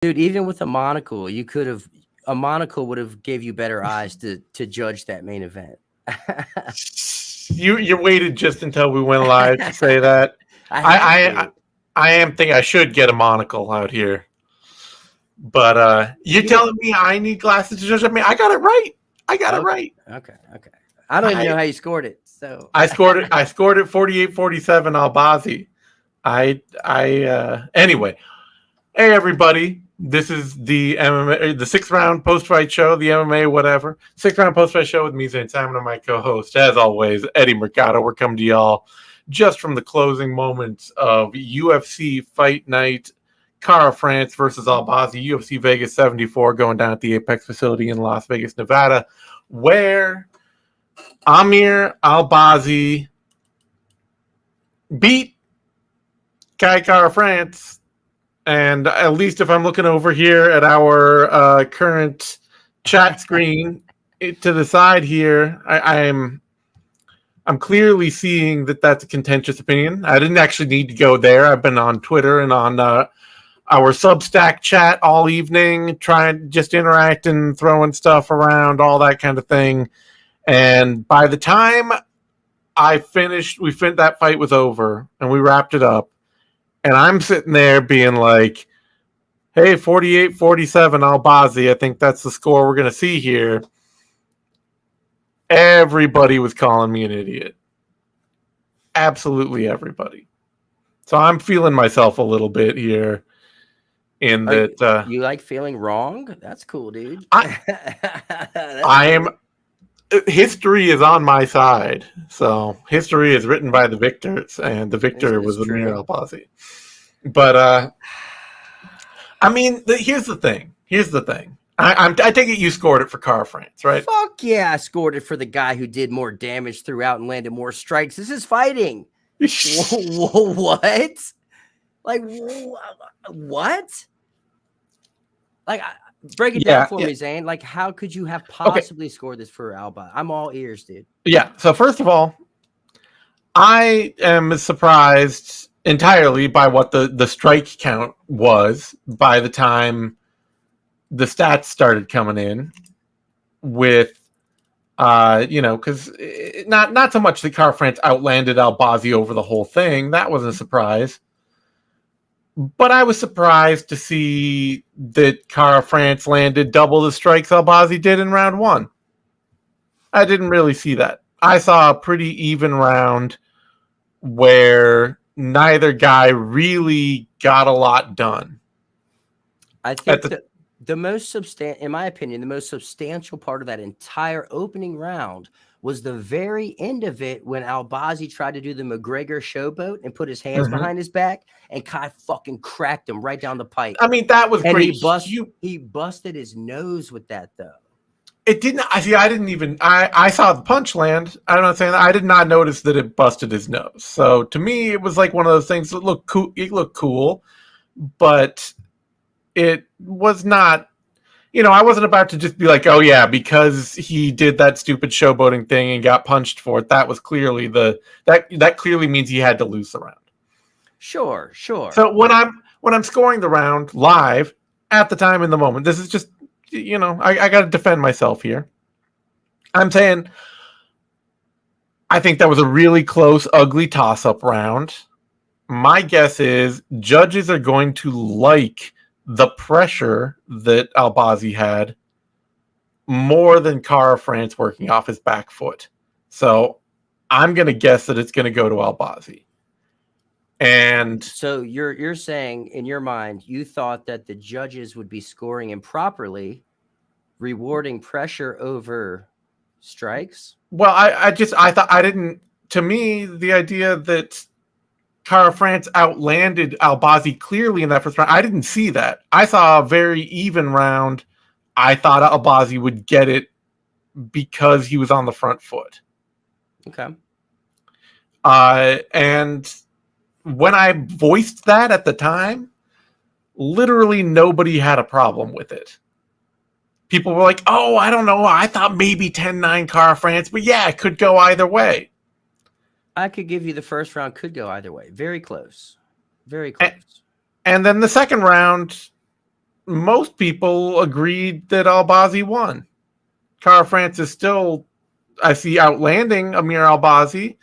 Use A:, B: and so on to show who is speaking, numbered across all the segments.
A: Dude, even with a monocle, a monocle would have gave you better eyes to judge that main event.
B: You waited just until we went live to say that.
A: I
B: I
A: had
B: I,
A: to.
B: I am thinking I should get a monocle out here. But you're
A: You know,
B: telling me I need glasses to judge? I mean, I got it right. I got it
A: okay,
B: right.
A: okay, okay. I don't even
B: I
A: know how you scored it. So
B: I scored it. I scored it 48-47 Albazi. Anyway. Hey everybody. This is the MMA, the 6th round post-fight show, the MMA whatever. 6th round post-fight show with me, Zane Simon, and my co-host, as always, Eddie Mercado. We're coming to y'all just from the closing moments of UFC Fight Night, Cara France versus Albazi, UFC Vegas 74, going down at the Apex facility in Las Vegas, Nevada, where Amir Albazi beat Cara France. And at least if I'm looking over here at our current chat screen to the side here, I'm clearly seeing that that's a contentious opinion. I didn't actually need to go there. I've been on Twitter and on our Substack chat all evening, trying just interacting, throwing stuff around, all that kind of thing. And by the time that fight was over and we wrapped it up, and I'm sitting there being like, hey, 48-47 Albazi, I think that's the score we're going to see here. Everybody was calling me an idiot. Absolutely everybody. So I'm feeling myself a little bit here in that.
A: You like feeling wrong? That's cool, dude.
B: I am. History is on my side. So history is written by the victors, and the victor was Amir Albazi. But I mean, here's the thing. I take it you scored it for Cara France, right?
A: Fuck yeah, I scored it for the guy who did more damage throughout and landed more strikes. This is fighting. What? Like what? Like break it down for me, Zane. Like how could you have possibly scored this for Alba? I'm all ears, dude.
B: Yeah. So first of all, I am surprised entirely by what the strike count was by the time the stats started coming in with because not so much that Cara France outlanded Albazi over the whole thing. That wasn't a surprise. But I was surprised to see that Cara France landed double the strikes Albazi did in round one. I didn't really see that. I saw a pretty even round where neither guy really got a lot done.
A: I think the most in my opinion, the most substantial part of that entire opening round was the very end of it when Albazi tried to do the McGregor showboat and put his hands behind his back, and Kai fucking cracked him right down the pipe.
B: I mean, that was great.
A: He busted his nose with that, though.
B: It didn't. I didn't even. I saw the punch land. I'm not saying that. I did not notice that it busted his nose. So to me, it was like one of those things that looked cool. It looked cool, but it was not. I wasn't about to just be like, oh yeah, because he did that stupid showboating thing and got punched for it. That was clearly that clearly means he had to lose the round.
A: Sure.
B: So when I'm scoring the round live at the time in the moment, this is just. I got to defend myself here. I'm saying I think that was a really close, ugly toss-up round. My guess is judges are going to like the pressure that Albazi had more than Cara France working off his back foot. So I'm going to guess that it's going to go to Albazi. And
A: so you're saying in your mind, you thought that the judges would be scoring improperly, rewarding pressure over strikes?
B: Well, I didn't. To me, the idea that Cara France outlanded Albazi clearly in that first round, I didn't see that. I saw a very even round. I thought Albazi would get it because he was on the front foot.
A: Okay.
B: And when I voiced that at the time, literally nobody had a problem with it. People were like, oh, I don't know. I thought maybe 10-9 Cara France, but yeah, it could go either way.
A: I could give you the first round could go either way. Very close. Very close.
B: And then the second round, most people agreed that Albazi won. Kara-France is still, I see, outlanding Amir Albazi,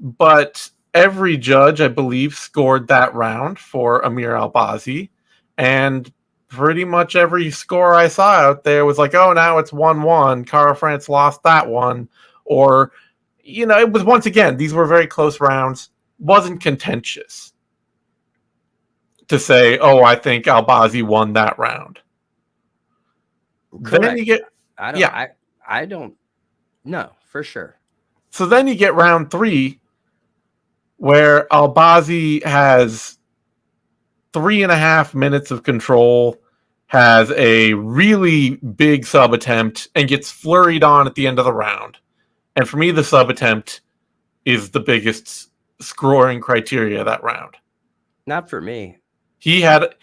B: but every judge, I believe, scored that round for Amir Albazi, and pretty much every score I saw out there was like, oh, now it's 1-1. Kara-France lost that one. Or, it was, once again, these were very close rounds. Wasn't contentious to say, oh, I think Albazi won that round.
A: Correct.
B: Then you get,
A: I don't know for sure.
B: So then you get round 3, where Albazi has 3.5 minutes of control, has a really big sub attempt, and gets flurried on at the end of the round. And for me, the sub attempt is the biggest scoring criteria of that round.
A: Not for me.
B: He had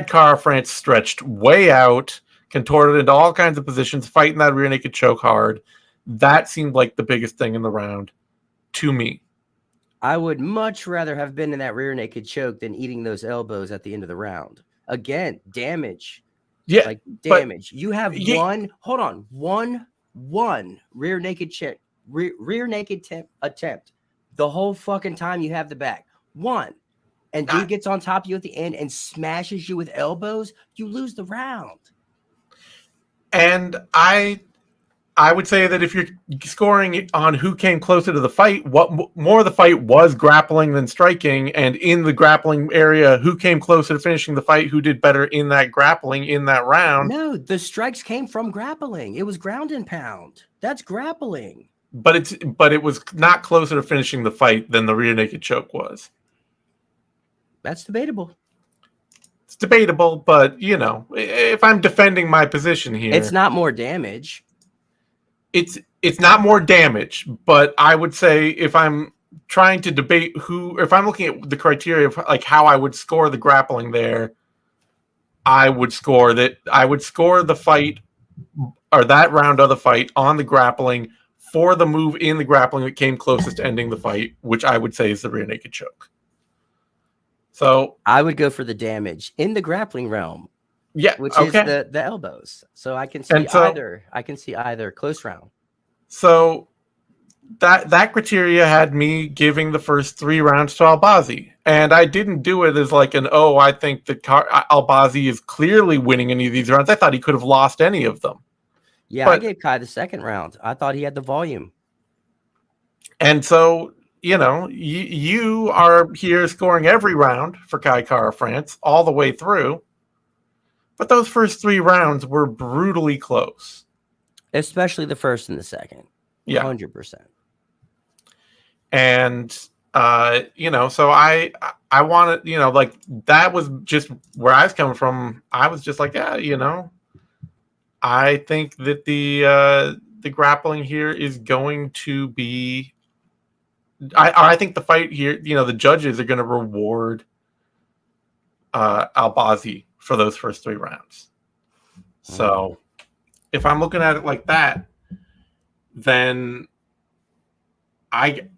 B: Kara-France stretched way out, contorted into all kinds of positions, fighting that rear naked choke hard. That seemed like the biggest thing in the round to me.
A: I would much rather have been in that rear naked choke than eating those elbows at the end of the round. Again, damage.
B: Yeah,
A: like damage. You have one rear naked check, rear naked attempt. The whole fucking time you have the back. One. And dude gets on top of you at the end and smashes you with elbows, you lose the round.
B: And I would say that if you're scoring on who came closer to the fight, what more of the fight was grappling than striking, and in the grappling area, who came closer to finishing the fight, who did better in that grappling in that round.
A: No, the strikes came from grappling. It was ground and pound. That's grappling.
B: But it was not closer to finishing the fight than the rear naked choke was.
A: That's debatable.
B: It's debatable, but if I'm defending my position here,
A: it's not more damage.
B: It's not more damage, but I would say if I'm trying to debate if I'm looking at the criteria of like how I would score the grappling there, I would score the fight or that round of the fight on the grappling for the move in the grappling that came closest to ending the fight, which I would say is the rear naked choke. So
A: I would go for the damage in the grappling realm.
B: Yeah,
A: which is the elbows. So I can see either. I can see either close round.
B: So that criteria had me giving the first 3 rounds to Albazi, and I didn't do it as like I think that Albazi is clearly winning any of these rounds. I thought he could have lost any of them.
A: Yeah, but I gave Kai the second round. I thought he had the volume.
B: And so you are here scoring every round for Kai Kara-France all the way through. But those first 3 rounds were brutally close.
A: Especially the first and the second.
B: Yeah.
A: 100%.
B: And, so I wanted, like that was just where I was coming from. I was just like, I think that the grappling here is going to be, I think the fight here, the judges are going to reward Albazi for those first 3 rounds. So if I'm looking at it like that, then I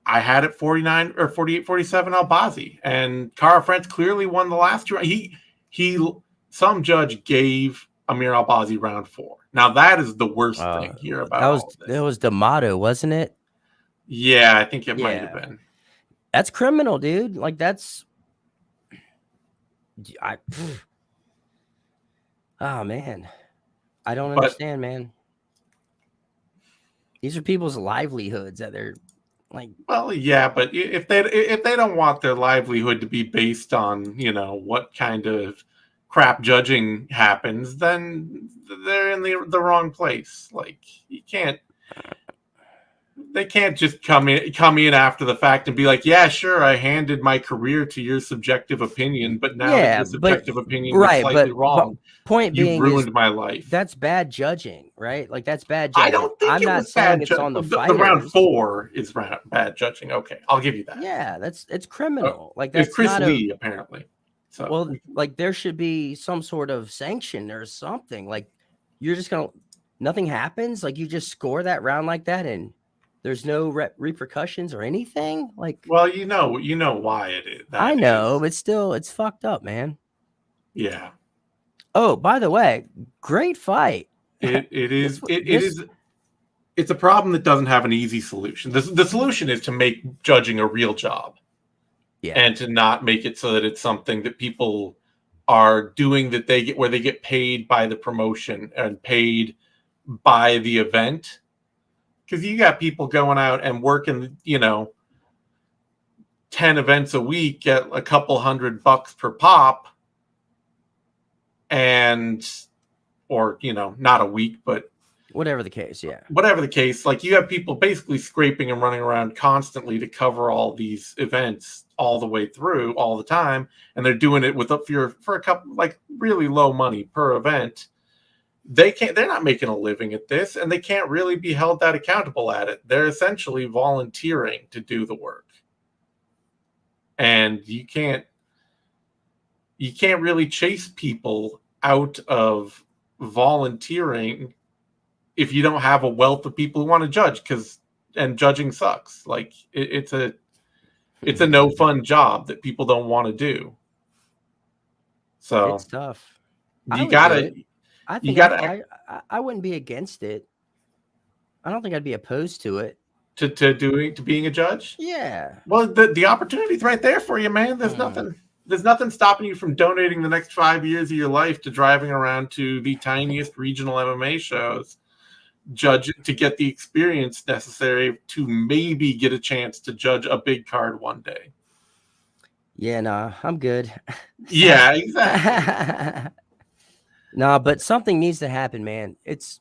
B: had it 49 or 48, 47 Albazi, and Kara-France clearly won the last 2. Some judge gave Amir Albazi round 4. Now that is the worst thing here about
A: that was D'Amato, wasn't it?
B: Yeah, I think it might have been.
A: That's criminal, dude. Like that's oh man, I don't understand, man. These are people's livelihoods that they're like.
B: Well, yeah, but if they don't want their livelihood to be based on what kind of crap judging happens, then they're in the wrong place. Like they can't just come in after the fact and be like, yeah, sure, I handed my career to your subjective opinion, but now that your subjective opinion was slightly wrong,
A: point being,
B: you ruined my life.
A: That's bad judging, right? Like that's bad judging.
B: I don't think
A: I'm not saying it's on the fighters.
B: The round 4 is bad judging. Okay, I'll give you that.
A: Yeah, it's criminal. Like that's
B: it's Chris Lee apparently. So
A: well, like there should be some sort of sanction or something. Like you're just nothing happens. Like you just score that round like that and there's no repercussions or anything. Like,
B: well, you know why it is.
A: I know, but still, it's fucked up, man.
B: Yeah.
A: Oh, by the way, great fight.
B: It is. It
A: This
B: is. It's a problem that doesn't have an easy solution. The solution is to make judging a real job,
A: yeah.
B: and to not make it so that it's something that people are doing that they get, where they get paid by the promotion and paid by the event. Because you got people going out and working, 10 events a week at a couple $100 per pop, or not a week, but
A: Whatever the case, yeah.
B: whatever the case, like you have people basically scraping and running around constantly to cover all these events all the way through all the time, and they're doing it for a couple, like, really low money per event. They're not making a living at this, and they can't really be held that accountable at it. They're essentially volunteering to do the work, and you can't really chase people out of volunteering if you don't have a wealth of people who want to judge, and judging sucks. Like, it's a no fun job that people don't want to do. So
A: It's tough.
B: You gotta.
A: I think I wouldn't be against it. I don't think I'd be opposed to it.
B: To being a judge?
A: Yeah.
B: Well, the opportunity's right there for you, man. There's nothing stopping you from donating the next 5 years of your life to driving around to the tiniest regional MMA shows, judging, to get the experience necessary to maybe get a chance to judge a big card one day.
A: Yeah, no, I'm good.
B: Yeah, exactly.
A: No, but something needs to happen, man. It's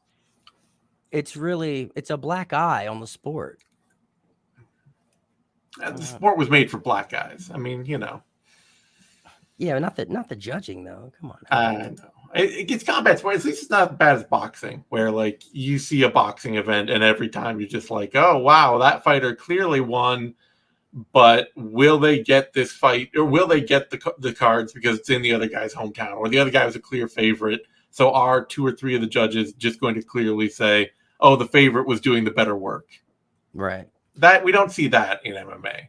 A: a black eye on the sport.
B: The sport was made for black guys. I mean,
A: Yeah, not the judging though. Come on.
B: I know. It gets combat sport. At least it's not as bad as boxing, where like you see a boxing event and every time you're just like, oh wow, that fighter clearly won, but will they get this fight, or will they get the cards because it's in the other guy's hometown, or the other guy was a clear favorite? So are 2 or 3 of the judges just going to clearly say, oh, the favorite was doing the better work?
A: Right.
B: That we don't see that in MMA.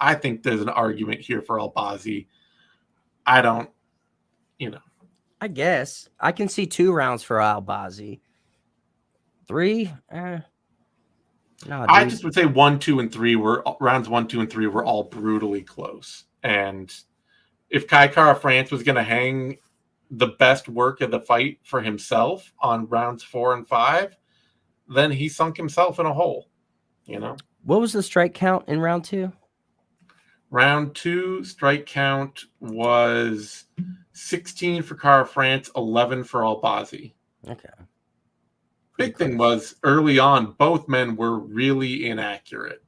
B: I think there's an argument here for Albazi. I don't,
A: I guess I can see 2 rounds for Albazi. 3, no.
B: I just would say 1, 2, and 3 rounds 1, 2, and 3 were all brutally close. And if Kai Kara France was going to hang the best work of the fight for himself on rounds 4 and 5, then he sunk himself in a hole.
A: What was the strike count in round 2?
B: Round 2 strike count was 16 for Kara France, 11 for Albazi.
A: Okay.
B: Big thing was early on, both men were really inaccurate.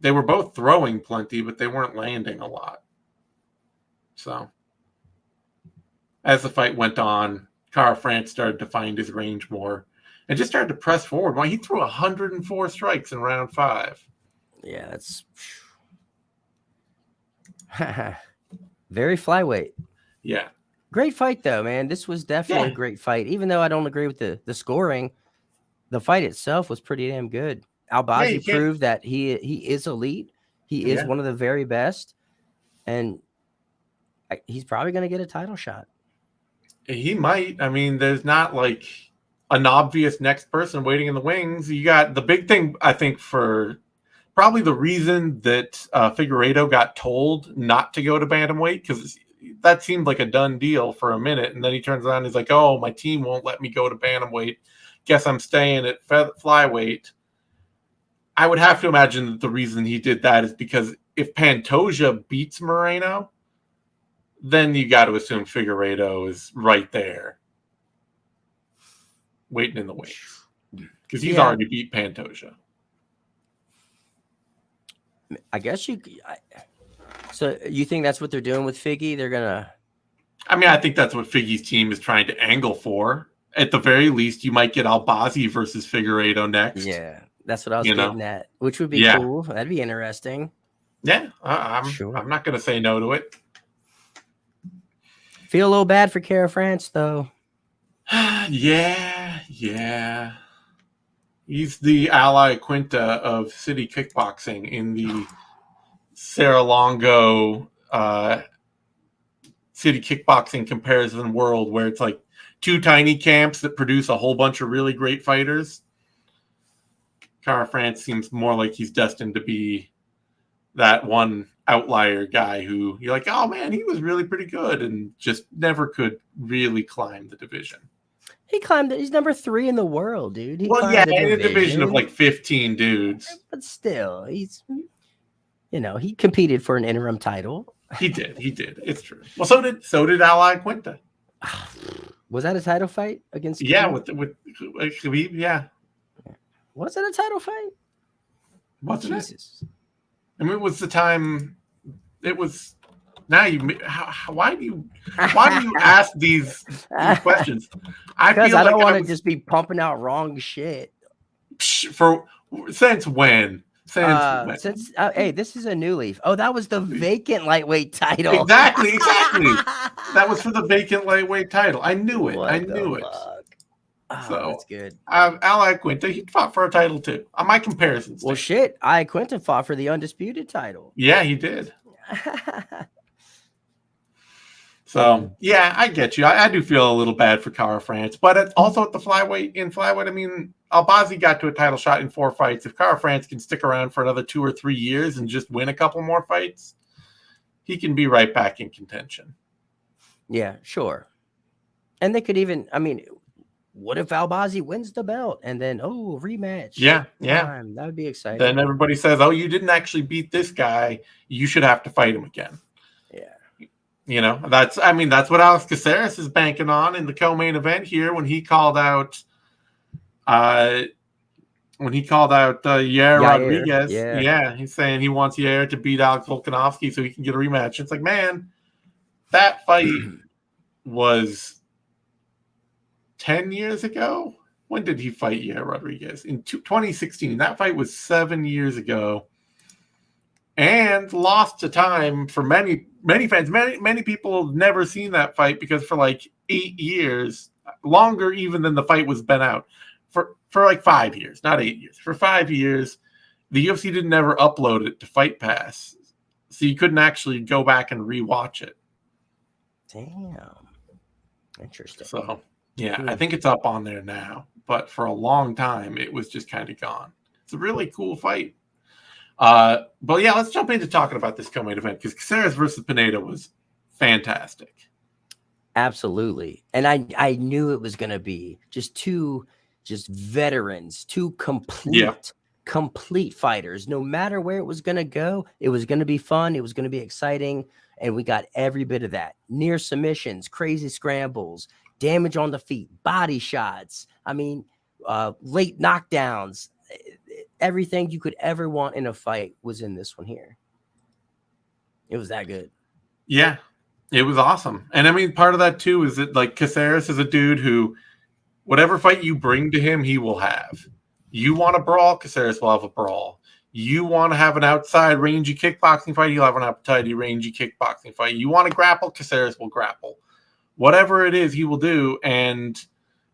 B: They were both throwing plenty, but they weren't landing a lot. So, as the fight went on, Kara France started to find his range more and just started to press forward. Well, he threw 104 strikes in round 5.
A: Yeah, that's very flyweight.
B: Yeah.
A: Great fight, though, man. This was definitely a great fight. Even though I don't agree with the scoring, the fight itself was pretty damn good. Albazi proved that he is elite. He is one of the very best. And he's probably going to get a title shot.
B: He might. I mean, there's not like an obvious next person waiting in the wings. You got the big thing, I think, for probably the reason that Figueiredo got told not to go to bantamweight, because that seemed like a done deal for a minute. And then he turns around and he's like, oh, my team won't let me go to bantamweight. Guess I'm staying at flyweight. I would have to imagine that the reason he did that is because if Pantoja beats Moreno, then you got to assume Figueiredo is right there waiting in the wings, because he's already beat Pantoja.
A: I guess so you think that's what they're doing with Figgy? They're gonna.
B: I mean, I think that's what Figgy's team is trying to angle for. At the very least, you might get Albazi versus Figueiredo next.
A: Yeah, that's what I was getting at, which would be cool. That'd be interesting.
B: Yeah, I'm not going to say no to it.
A: Feel a little bad for Kara France, though.
B: Yeah. He's the Ally Quinta of city kickboxing in the Serra-Longo city kickboxing comparison world where it's like two tiny camps that produce a whole bunch of really great fighters. Kara-France seems more like he's destined to be that one outlier guy who you're like, oh man, he was really pretty good and just never could really climb the division.
A: He climbed it. He's number 3 in the world, dude. He
B: Well, yeah, in a division of like 15 dudes.
A: But still, he's, he competed for an interim title.
B: He did. It's true. Well, so did Ally Quinta.
A: Was that a title fight against?
B: Yeah, with Khabib, yeah.
A: Was it a title fight?
B: Wasn't it? I mean, it was the time. It was. Now why do you ask these questions?
A: Because I don't want to just be pumping out wrong shit.
B: Since when?
A: Hey, this is a new leaf. Oh, that was the vacant lightweight title.
B: Exactly. That was for the vacant lightweight title. I knew it.
A: Oh,
B: so
A: that's good.
B: Ally Quinta, he fought for a title too. On my comparisons.
A: Well, shit. Ally Quinta fought for the undisputed title.
B: Yeah, he did. So yeah, I get you. I do feel a little bad for Kara-France, but it's also at the flyweight. I mean, Albazi got to a title shot in 4 fights. If Kara-France can stick around for another 2 or 3 years and just win a couple more fights, he can be right back in contention.
A: Yeah, sure. And they could even, I mean, what if Albazi wins the belt and then rematch?
B: Yeah.
A: That would be exciting.
B: Then everybody says, "Oh, you didn't actually beat this guy. You should have to fight him again."
A: Yeah.
B: That's what Alex Caceres is banking on in the co-main event here when he called out Yair Rodriguez. Yeah, he's saying he wants Yair to beat Alex Volkanovski so he can get a rematch. It's like, man, that fight was 10 years ago. When did he fight Yair Rodriguez? In 2016. That fight was 7 years ago. And lost to time for many fans. Many people have never seen that fight because for like 8 years, longer even than the fight was been out, for like 5 years, not 8 years. For 5 years, the UFC didn't ever upload it to Fight Pass, so you couldn't actually go back and rewatch it.
A: Damn, interesting.
B: So yeah, I think it's up on there now, but for a long time it was just kind of gone. It's a really cool fight. But yeah, let's jump into talking about this co-main event because Caceres versus Pineda was fantastic.
A: Absolutely. And I knew it was going to be two veterans, two complete fighters. No matter where it was going to go, it was going to be fun. It was going to be exciting. And we got every bit of that. Near submissions, crazy scrambles, damage on the feet, body shots. I mean, late knockdowns. Everything you could ever want in a fight was in this one here. It was that good. Yeah,
B: it was awesome. And I mean, part of that too is that like Caceres is a dude who whatever fight you bring to him, he will have. You want a brawl, Caceres will have a brawl. You want to have an outside rangy kickboxing fight, he'll have an outside rangy kickboxing fight. You want to grapple, Caceres will grapple. Whatever it is, he will do. And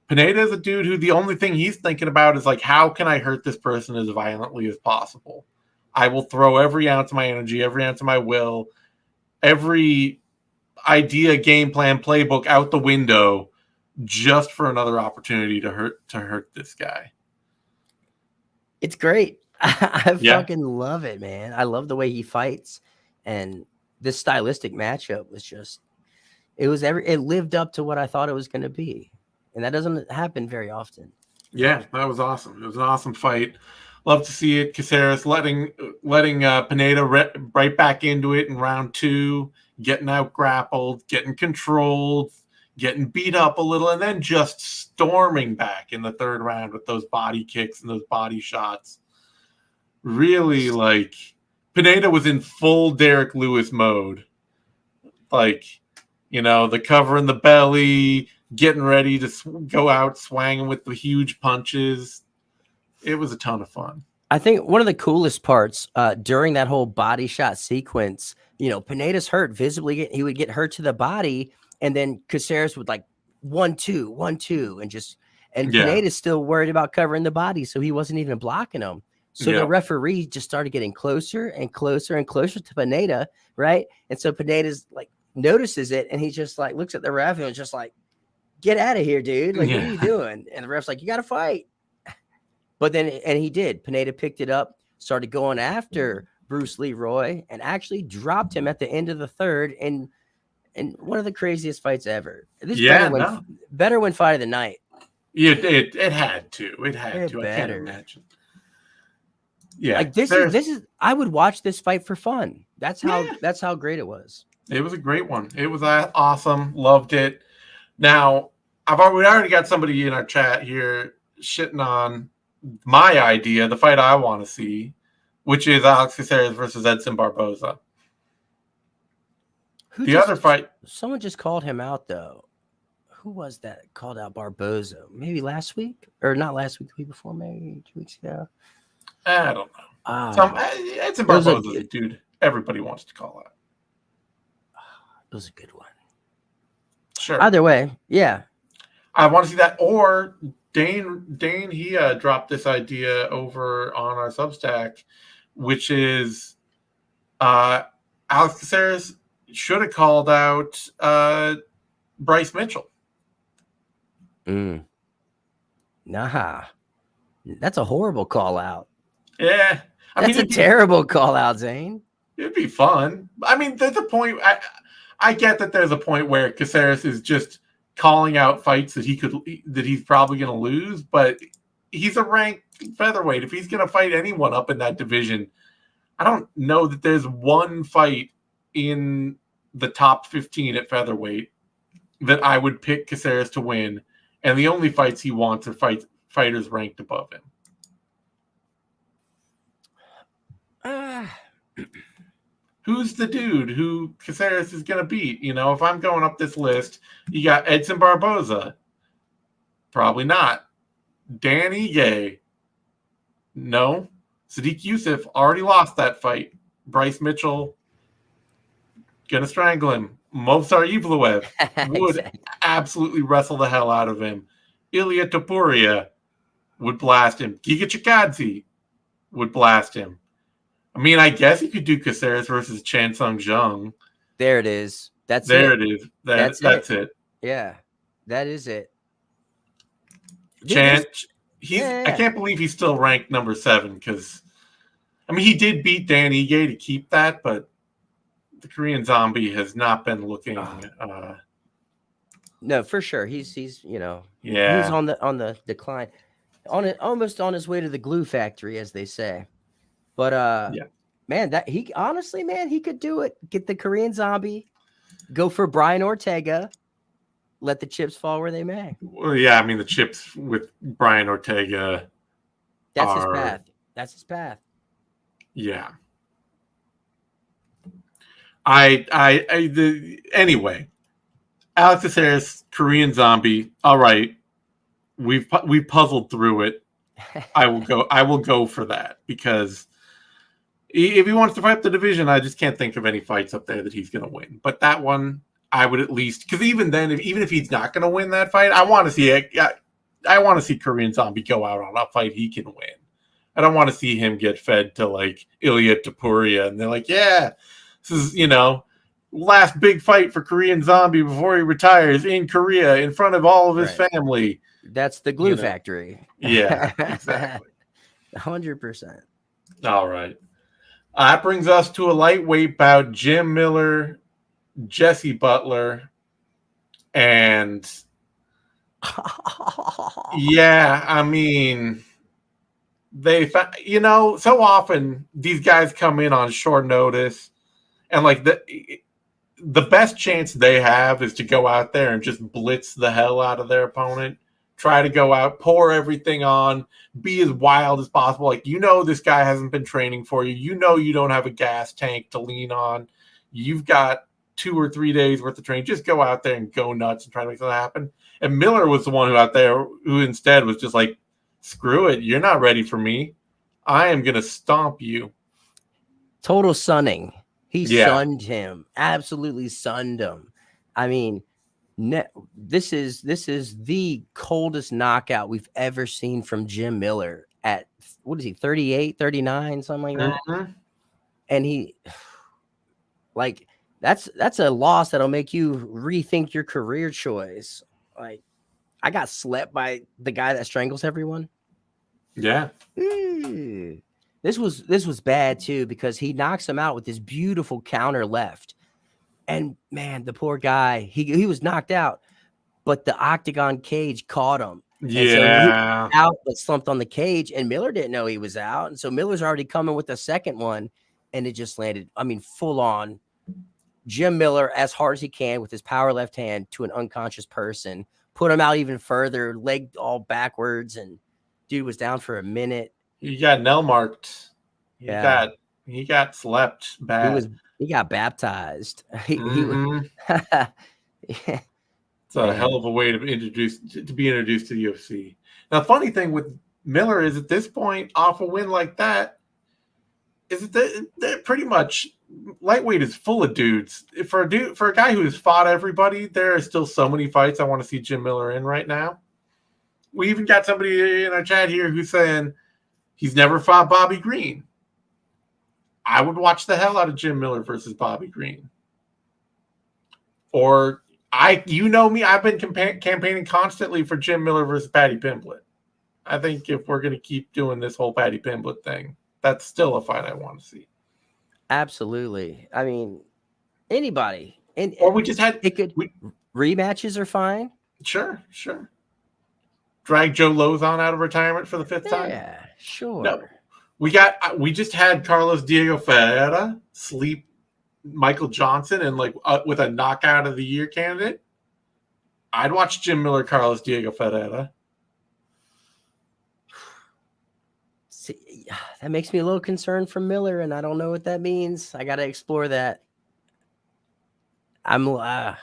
B: Pineda is a dude who the only thing he's thinking about is like, how can I hurt this person as violently as possible? I will throw every ounce of my energy, every ounce of my will, every idea, game plan, playbook out the window just for another opportunity to hurt this guy.
A: It's great. I fucking love it, man. I love the way he fights, and this stylistic matchup was just it lived up to what I thought it was going to be. And that doesn't happen very often.
B: Yeah, that was awesome. It was an awesome fight. Love to see it. Caceres letting Pineda right back into it in round 2, getting out grappled, getting controlled, getting beat up a little, and then just storming back in the 3rd round with those body kicks and those body shots. Really, like, Pineda was in full Derek Lewis mode. Like, the cover in the belly, getting ready to go out swanging with the huge punches. It was a ton of fun.
A: I think one of the coolest parts during that whole body shot sequence, Pineda's hurt visibly. He would get hurt to the body, and then Caceres would like 1-2, 1-2, and Pineda's still worried about covering the body, so he wasn't even blocking him. So the referee just started getting closer and closer and closer to Pineda, right? And so Pineda's like notices it, and he just like looks at the ref and was just like, "Get out of here, dude! Like, what are you doing?" And the ref's like, "You got to fight." But then, and he did. Pineda picked it up, started going after Bruce Leroy, and actually dropped him at the end of the third. And one of the craziest fights ever. This better win fight of the night.
B: Yeah, it had to. It had to. I can't imagine. Yeah,
A: like this is. I would watch this fight for fun. That's how great it was.
B: It was a great one. It was awesome. Loved it. Now, we already got somebody in our chat here shitting on my idea, the fight I want to see, which is Alex Caceres versus Edson Barboza. Other fight.
A: Someone just called him out, though. Who was that called out Barboza? Maybe last week? Or not last week, the week before, maybe 2 weeks ago?
B: I don't know. Edson Barboza, a dude everybody wants to call out.
A: It was a good one.
B: Sure.
A: Either way, yeah.
B: I want to see that. Or Dane, he dropped this idea over on our Substack, which is Alex Caceres should have called out Bryce Mitchell.
A: Nah. That's a horrible call out.
B: Yeah.
A: That's a terrible call out, Zane.
B: It'd be fun. I mean, there's a point. I get that there's a point where Caceres is just calling out fights that he's probably going to lose, but he's a ranked featherweight. If he's going to fight anyone up in that division, I don't know that there's one fight in the top 15 at featherweight that I would pick Caceres to win, and the only fights he wants are fighters ranked above him. Who's the dude who Caceres is going to beat? You know, if I'm going up this list, you got Edson Barboza. Probably not. Dan Ige. No. Sadiq Youssef already lost that fight. Bryce Mitchell going to strangle him. Movsar Evloev would absolutely wrestle the hell out of him. Ilya Topuria would blast him. Giga Chikadze would blast him. I mean, I guess he could do Caceres versus Chan Sung Jung.
A: There it is. That's
B: it.
A: Yeah, that is it.
B: Chan, I can't believe he's still ranked number 7 because, I mean, he did beat Dan Ige to keep that, but the Korean Zombie has not been looking.
A: No, for sure. He's he's on the decline, almost on his way to the glue factory, as they say. But man, he could do it. Get the Korean Zombie, go for Brian Ortega, let the chips fall where they may.
B: Well, yeah, I mean the chips with Brian Ortega.
A: That's his path.
B: Yeah. Anyway, Alex Caceres, Korean Zombie. All right, we've puzzled through it. I will go for that because if he wants to fight up the division, I just can't think of any fights up there that he's going to win. But that one, I would at least, because even then, even if he's not going to win that fight, I want to see it. I want to see Korean Zombie go out on a fight he can win. I don't want to see him get fed to like Ilya Topuria, and they're like, yeah, this is last big fight for Korean Zombie before he retires in Korea in front of all of his family.
A: That's the glue factory.
B: Yeah, exactly.
A: 100%.
B: All right. That brings us to a lightweight bout. Jim Miller, Jesse Butler, and yeah, I mean, so often these guys come in on short notice, and like the best chance they have is to go out there and just blitz the hell out of their opponent. Try to go out, pour everything on, be as wild as possible. Like, this guy hasn't been training for you. You don't have a gas tank to lean on. You've got 2 or 3 days worth of training. Just go out there and go nuts and try to make something happen. And Miller was the one who instead was just like, screw it. You're not ready for me. I am going to stomp you.
A: Total sunning. He sunned him. Absolutely sunned him. I mean, this is the coldest knockout we've ever seen from Jim Miller at, what is he, 38, 39, something like that.
B: Mm-hmm.
A: And he, like, that's a loss that'll make you rethink your career choice. Like, I got slept by the guy that strangles everyone.
B: Yeah.
A: This was bad too, because he knocks him out with this beautiful counter left. And man, the poor guy, he was knocked out, but the octagon cage caught him.
B: Yeah.
A: And so he was out, but slumped on the cage, and Miller didn't know he was out. And so Miller's already coming with the second one, and it just landed. I mean, full on Jim Miller as hard as he can with his power left hand to an unconscious person, put him out even further, leg all backwards, and dude was down for a minute.
B: He got nail marked.
A: Yeah.
B: He got slept bad.
A: He got baptized.
B: It's a hell of a way to be introduced to the UFC. Now, the funny thing with Miller is, at this point, off a win like that, is that pretty much lightweight is full of dudes. For a guy who has fought everybody, there are still so many fights I want to see Jim Miller in right now. We even got somebody in our chat here who's saying he's never fought Bobby Green. I would watch the hell out of Jim Miller versus Bobby Green. Or you know me, I've been campaigning constantly for Jim Miller versus Paddy Pimblett. I think if we're going to keep doing this whole Paddy Pimblett thing, that's still a fight I want to see.
A: Absolutely. I mean, anybody.
B: Or we just had
A: rematches are fine.
B: Sure. Drag Joe Lozon out of retirement for the fifth time.
A: Yeah, sure.
B: No. We just had Carlos Diego Ferreira sleep Michael Johnson and with a knockout of the year candidate. I'd watch Jim Miller, Carlos Diego Ferreira.
A: See, that makes me a little concerned for Miller, and I don't know what that means. I got to explore that. I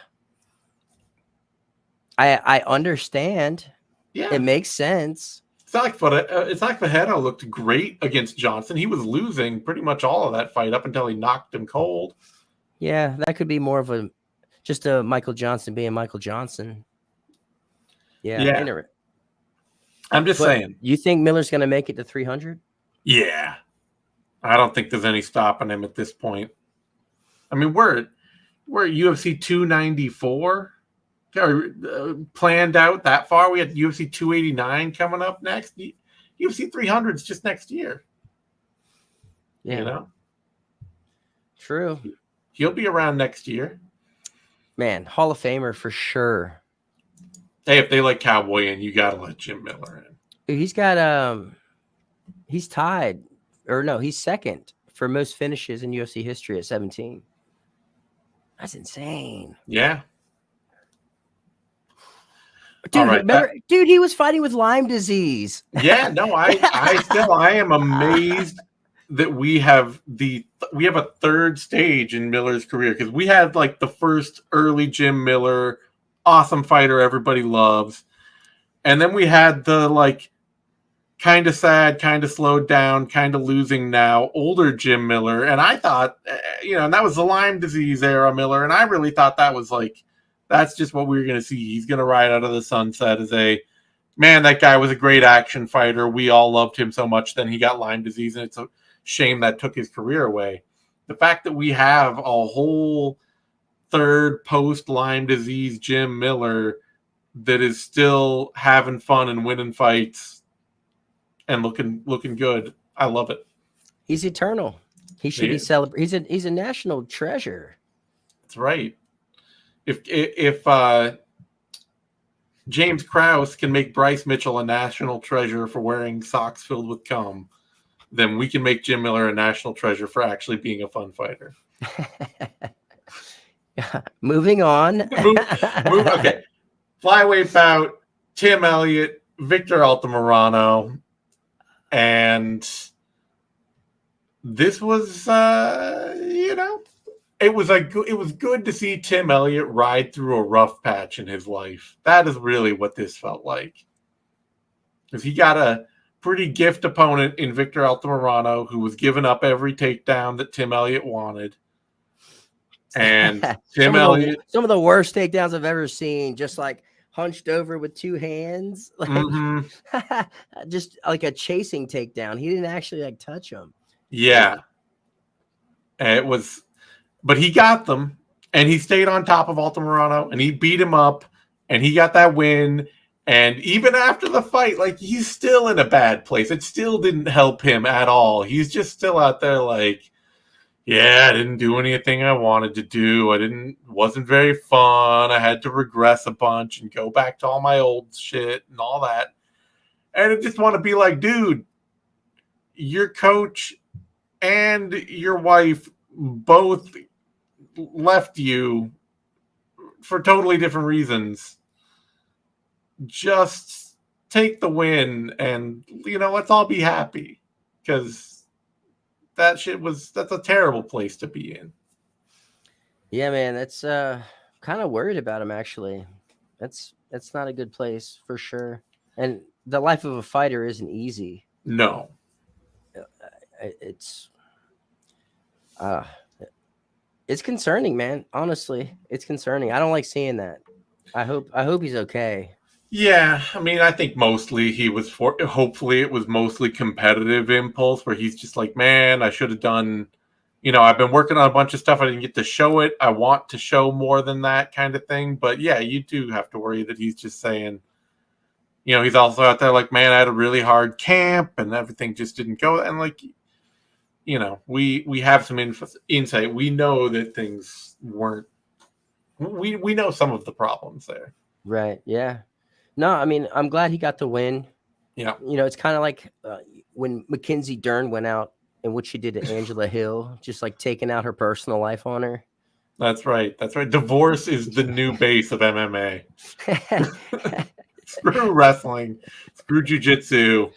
A: understand.
B: Yeah,
A: it makes sense.
B: It's not like Ferreira looked great against Johnson. He was losing pretty much all of that fight up until he knocked him cold.
A: Yeah, that could be more of just a Michael Johnson being Michael Johnson. Yeah.
B: I'm just saying.
A: You think Miller's going to make it to 300?
B: Yeah. I don't think there's any stopping him at this point. I mean, we're at UFC 294. Planned out that far. We had UFC 289 coming up next. UFC 300 is just next year.
A: Yeah.
B: You know?
A: True.
B: He'll be around next year.
A: Man, Hall of Famer for sure.
B: Hey, if they let Cowboy in, you got to let Jim Miller in.
A: He's got he's tied, or no, he's second for most finishes in UFC history at 17. That's insane.
B: Yeah.
A: Dude, right, dude, he was fighting with Lyme disease.
B: Yeah, no, I am amazed that we have a third stage in Miller's career, because we had the first early Jim Miller, awesome fighter everybody loves, and then we had the kind of sad, kind of slowed down, kind of losing now older Jim Miller, and I thought, and that was the Lyme disease era Miller, and I really thought that was that's just what we were going to see. He's going to ride out of the sunset as that guy was a great action fighter. We all loved him so much. Then he got Lyme disease, and it's a shame that took his career away. The fact that we have a whole third post-Lyme disease Jim Miller that is still having fun and winning fights and looking good, I love it.
A: He's eternal. He should be celebrated. He's a national treasure.
B: That's right. If James Krause can make Bryce Mitchell a national treasure for wearing socks filled with cum, then we can make Jim Miller a national treasure for actually being a fun fighter.
A: Moving on.
B: Okay. Flyweight bout, Tim Elliott, Victor Altamirano. And this was, it was good to see Tim Elliott ride through a rough patch in his life. That is really what this felt like. Because he got a pretty gift opponent in Victor Altamirano, who was giving up every takedown that Tim Elliott wanted. And Tim Elliott,
A: some of the worst takedowns I've ever seen, just hunched over with two hands, just like a chasing takedown. He didn't actually touch him.
B: Yeah. It was, but he got them. And he stayed on top of Altamirano, and he beat him up, and he got that win. And even after the fight, like, he's still in a bad place. It still didn't help him at all. He's just still out there like, yeah, I didn't do anything I wanted to do. Wasn't very fun. I had to regress a bunch and go back to all my old shit and all that. And I just want to be like, dude, your coach and your wife both left you for totally different reasons. Just take the win and, let's all be happy, because that's a terrible place to be in.
A: Yeah, man, that's kind of worried about him, actually. That's not a good place for sure. And the life of a fighter isn't easy.
B: No.
A: It's concerning, man. Honestly, it's concerning. I don't like seeing that. I hope he's okay.
B: Yeah, I mean, I think mostly hopefully it was mostly competitive impulse, where he's just like, man, I should have done, I've been working on a bunch of stuff. I didn't get to show it. I want to show more than that, kind of thing. But yeah, you do have to worry that he's just saying, he's also out there like, man, I had a really hard camp and everything just didn't go. And like, we have some insight. We know that things weren't, we know some of the problems there.
A: Right. Yeah. No, I mean, I'm glad he got the win.
B: Yeah.
A: It's kind of like when Mackenzie Dern went out and what she did to Angela Hill, just like taking out her personal life on her.
B: That's right. Divorce is the new base of MMA. Screw wrestling. Screw jiu-jitsu.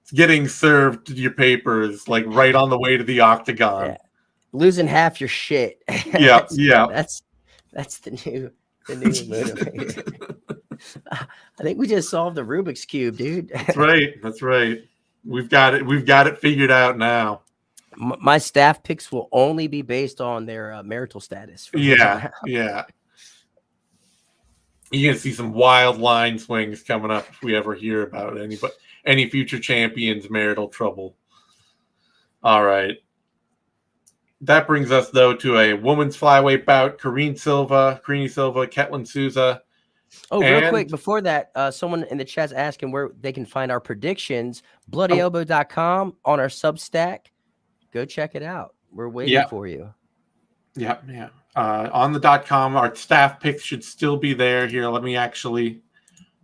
B: It's getting served your papers like right on the way to the octagon.
A: Yeah. Losing half your shit.
B: Yeah.
A: That's the new motivator. I think we just solved the Rubik's Cube, dude.
B: That's right. We've got it figured out now.
A: My staff picks will only be based on their marital status.
B: Yeah. You're gonna see some wild line swings coming up if we ever hear about any future champions' marital trouble. All right. That brings us, though, to a women's flyweight bout. Carini Silva, Ketlin Souza.
A: Oh, real quick, before that, someone in the chat's asking where they can find our predictions. BloodyElbow.com on our Substack. Go check it out. We're waiting for you.
B: Yeah. On the .com, our staff picks should still be there. Here, let me actually,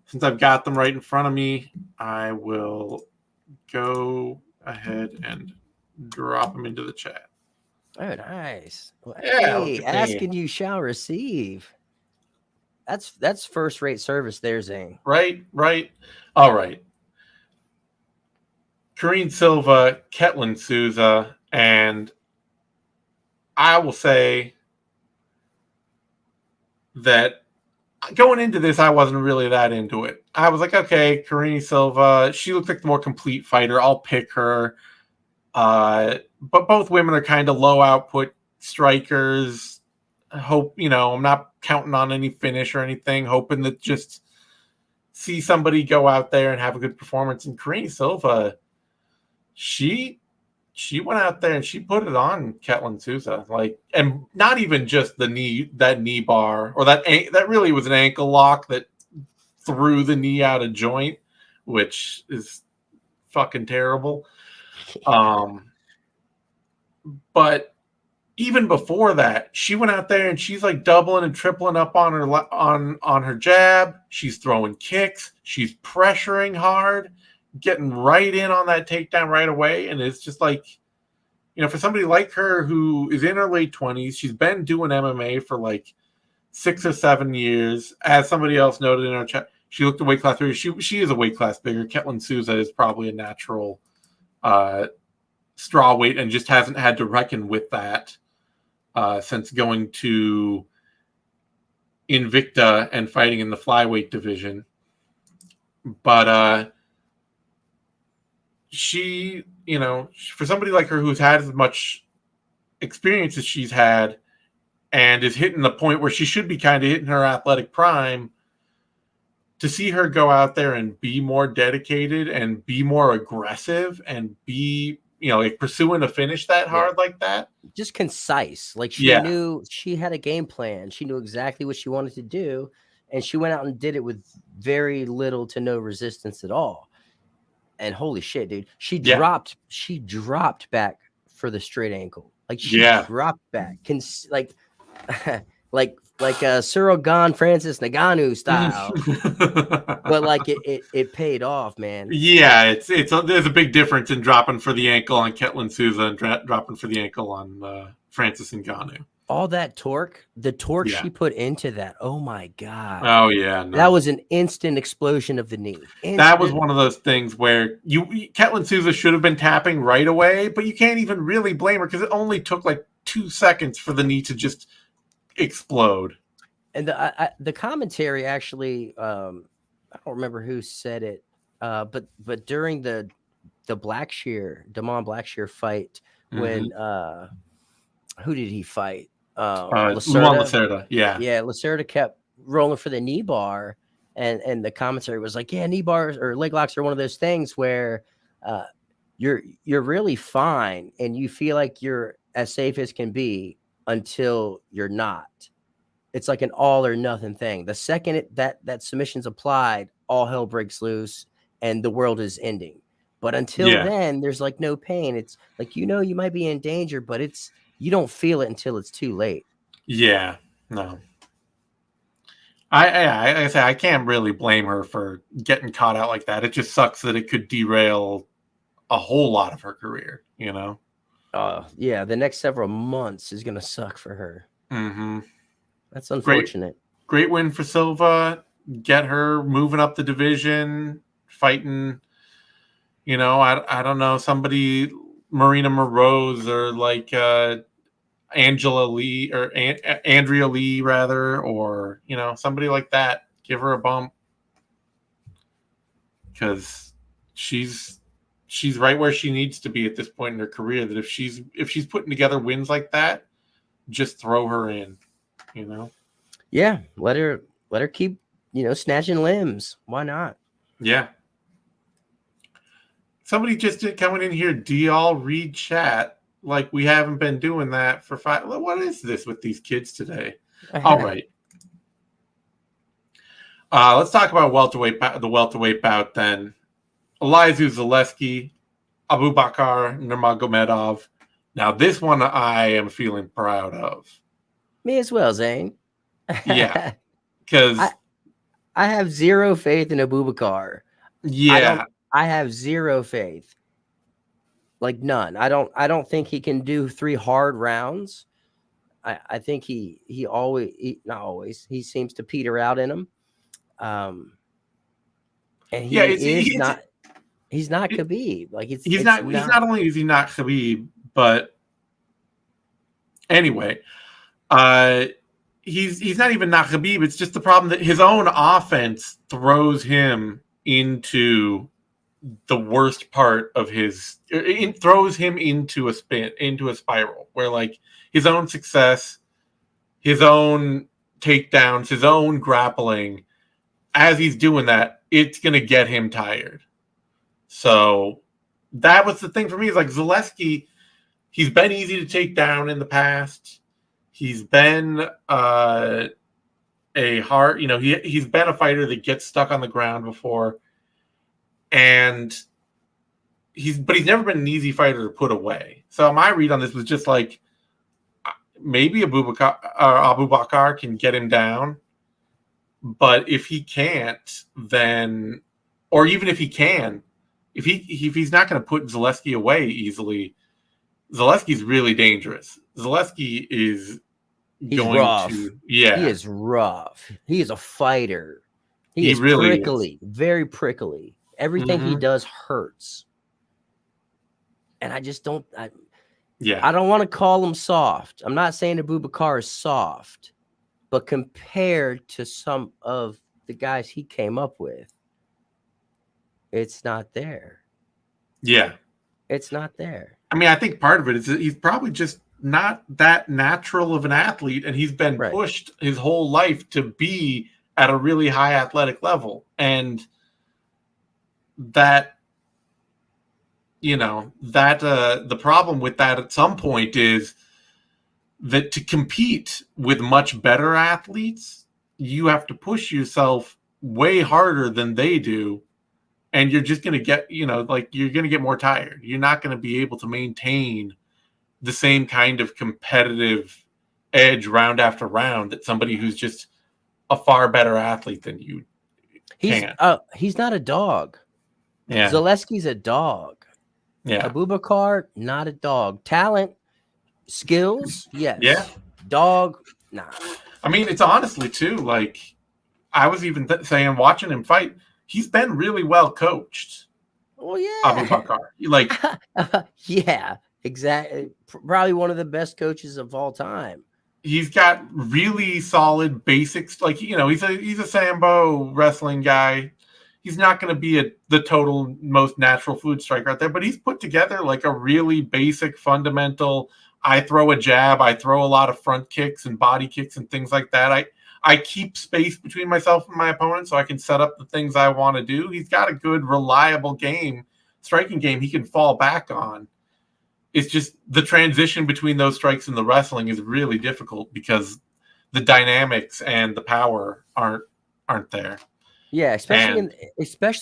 B: since I've got them right in front of me, I will go ahead and drop them into the chat.
A: Oh, nice. Well,
B: Yeah,
A: hey, asking you shall receive. That's first-rate service there, Zane.
B: Right. All right. Carini Silva, Ketlin Souza, and I will say that going into this, I wasn't really that into it. I was like, okay, Carini Silva, she looks like the more complete fighter. I'll pick her. But both women are kind of low output strikers. I hope, I'm not counting on any finish or anything, hoping that just see somebody go out there and have a good performance. And Carini Silva, she went out there and she put it on Ketlin Souza, and not even just that knee bar, or that really was an ankle lock that threw the knee out of joint, which is fucking terrible. But even before that, she went out there and she's like doubling and tripling up on her on her jab. She's throwing kicks. She's pressuring hard, getting right in on that takedown right away. And it's just like, for somebody like her who is in her late 20s, she's been doing MMA for like 6 or 7 years. As somebody else noted in our chat, she looked a weight class bigger. She is a weight class bigger. Ketlin Souza is probably a natural straw weight and just hasn't had to reckon with that since going to Invicta and fighting in the flyweight division. But she, for somebody like her who's had as much experience as she's had and is hitting the point where she should be kind of hitting her athletic prime, to see her go out there and be more dedicated and be more aggressive and be like pursuing a finish that hard like that.
A: Just concise. Like she knew she had a game plan. She knew exactly what she wanted to do. And she went out and did it with very little to no resistance at all. And holy shit, dude. She dropped back for the straight ankle. Like she dropped back. like a Surrogan Francis Ngannou style. But like it paid off, man.
B: Yeah, there's a big difference in dropping for the ankle on Ketlin Souza and dropping for the ankle on Francis Ngannou.
A: All that torque, the torque she put into that. Oh my God.
B: Oh yeah. No.
A: That was an instant explosion of the knee.
B: That was one of those things where Ketlin Souza should have been tapping right away, but you can't even really blame her because it only took like 2 seconds for the knee to just explode.
A: And the commentary actually, I don't remember who said it, but during the Damon Blackshear fight, when who did he fight?
B: Lacerda. Yeah,
A: Lacerda kept rolling for the knee bar, and the commentary was like, knee bars or leg locks are one of those things where you're really fine and you feel like you're as safe as can be until you're not. It's like an all or nothing thing. The second that submission's applied, all hell breaks loose and the world is ending. But until then, there's like no pain. It's like, you might be in danger, but you don't feel it until it's too late.
B: Yeah, no. I say I can't really blame her for getting caught out like that. It just sucks that it could derail a whole lot of her career,
A: The next several months is gonna suck for her.
B: Mm-hmm.
A: That's unfortunate.
B: Great win for Silva. Get her moving up the division, fighting. I don't know, somebody, Marina Moroz or like Angela Lee or Andrea Lee rather, or somebody like that. Give her a bump because she's right where she needs to be at this point in her career. That if she's putting together wins like that, just throw her in.
A: Yeah, let her keep snatching limbs. Why not?
B: Yeah. Somebody just coming in here. Do y'all read chat? Like we haven't been doing that for 5. What is this with these kids today? All right. Let's talk about the welterweight bout then. Elizeu Zaleski, Abubakar Nurmagomedov. Now this one I am feeling proud of.
A: Me as well, Zane.
B: Yeah, because
A: I have zero faith in Abubakar.
B: Yeah,
A: I have zero faith. Like none. I don't think he can do 3 hard rounds. I think he not always. He seems to peter out in them. And he's not Khabib. Like
B: he's not only is he not Khabib, but anyway, he's not even not Khabib. It's just the problem that his own offense throws him into the worst part of throws him into a spiral where like his own success, his own takedowns, his own grappling, as he's doing that, it's going to get him tired. So that was the thing for me, is like Zaleski, he's been easy to take down in the past. He's been he's been a fighter that gets stuck on the ground before. And he's never been an easy fighter to put away. So my read on this was just like maybe Abubakar can get him down, but if he can't, then, or even if he can, if he's not going to put Zaleski away easily, Zaleski's really dangerous. Zaleski is
A: rough.
B: He
A: is rough. He is a fighter. He is really prickly, very prickly. Everything he does hurts. And I just don't I don't want to call him soft. I'm not saying Abubakar is soft, but compared to some of the guys he came up with, it's not there.
B: Yeah.
A: It's not there.
B: I mean, I think part of it is that he's probably just not that natural of an athlete, and he's been pushed his whole life to be at a really high athletic level. And that that the problem with that at some point is that to compete with much better athletes, you have to push yourself way harder than they do. And you're just going to get, you're going to get more tired. You're not going to be able to maintain the same kind of competitive edge round after round that somebody who's just a far better athlete than you can.
A: He's not a dog.
B: Yeah.
A: Zaleski's a dog.
B: Yeah.
A: Abubakar, not a dog. Talent, skills, yes.
B: Yeah.
A: Dog, nah.
B: I mean, it's honestly too, like, I was even saying, watching him fight, he's been really well coached.
A: Well, yeah.
B: Abubakar. Like,
A: yeah, exactly. Probably one of the best coaches of all time.
B: He's got really solid basics. Like, he's a Sambo wrestling guy. He's not going to be the total most natural food striker out there, but he's put together like a really basic fundamental. I throw a jab. I throw a lot of front kicks and body kicks and things like that. I keep space between myself and my opponent so I can set up the things I want to do. He's got a good, reliable striking game he can fall back on. It's just the transition between those strikes and the wrestling is really difficult because the dynamics and the power aren't there.
A: Yeah, especially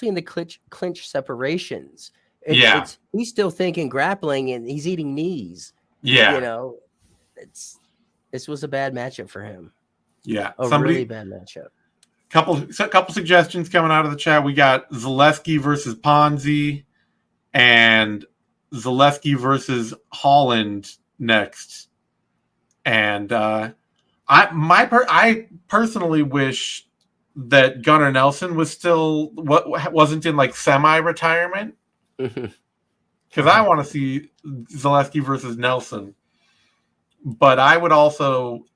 A: in the clinch separations. He's still thinking grappling and he's eating knees.
B: Yeah,
A: this was a bad matchup for him.
B: Yeah,
A: really bad matchup.
B: Couple suggestions coming out of the chat. We got Zaleski versus Ponzi and Zaleski versus Holland next. And I personally wish that Gunnar Nelson wasn't in like semi-retirement, because I want to see Zaleski versus Nelson. But I would also,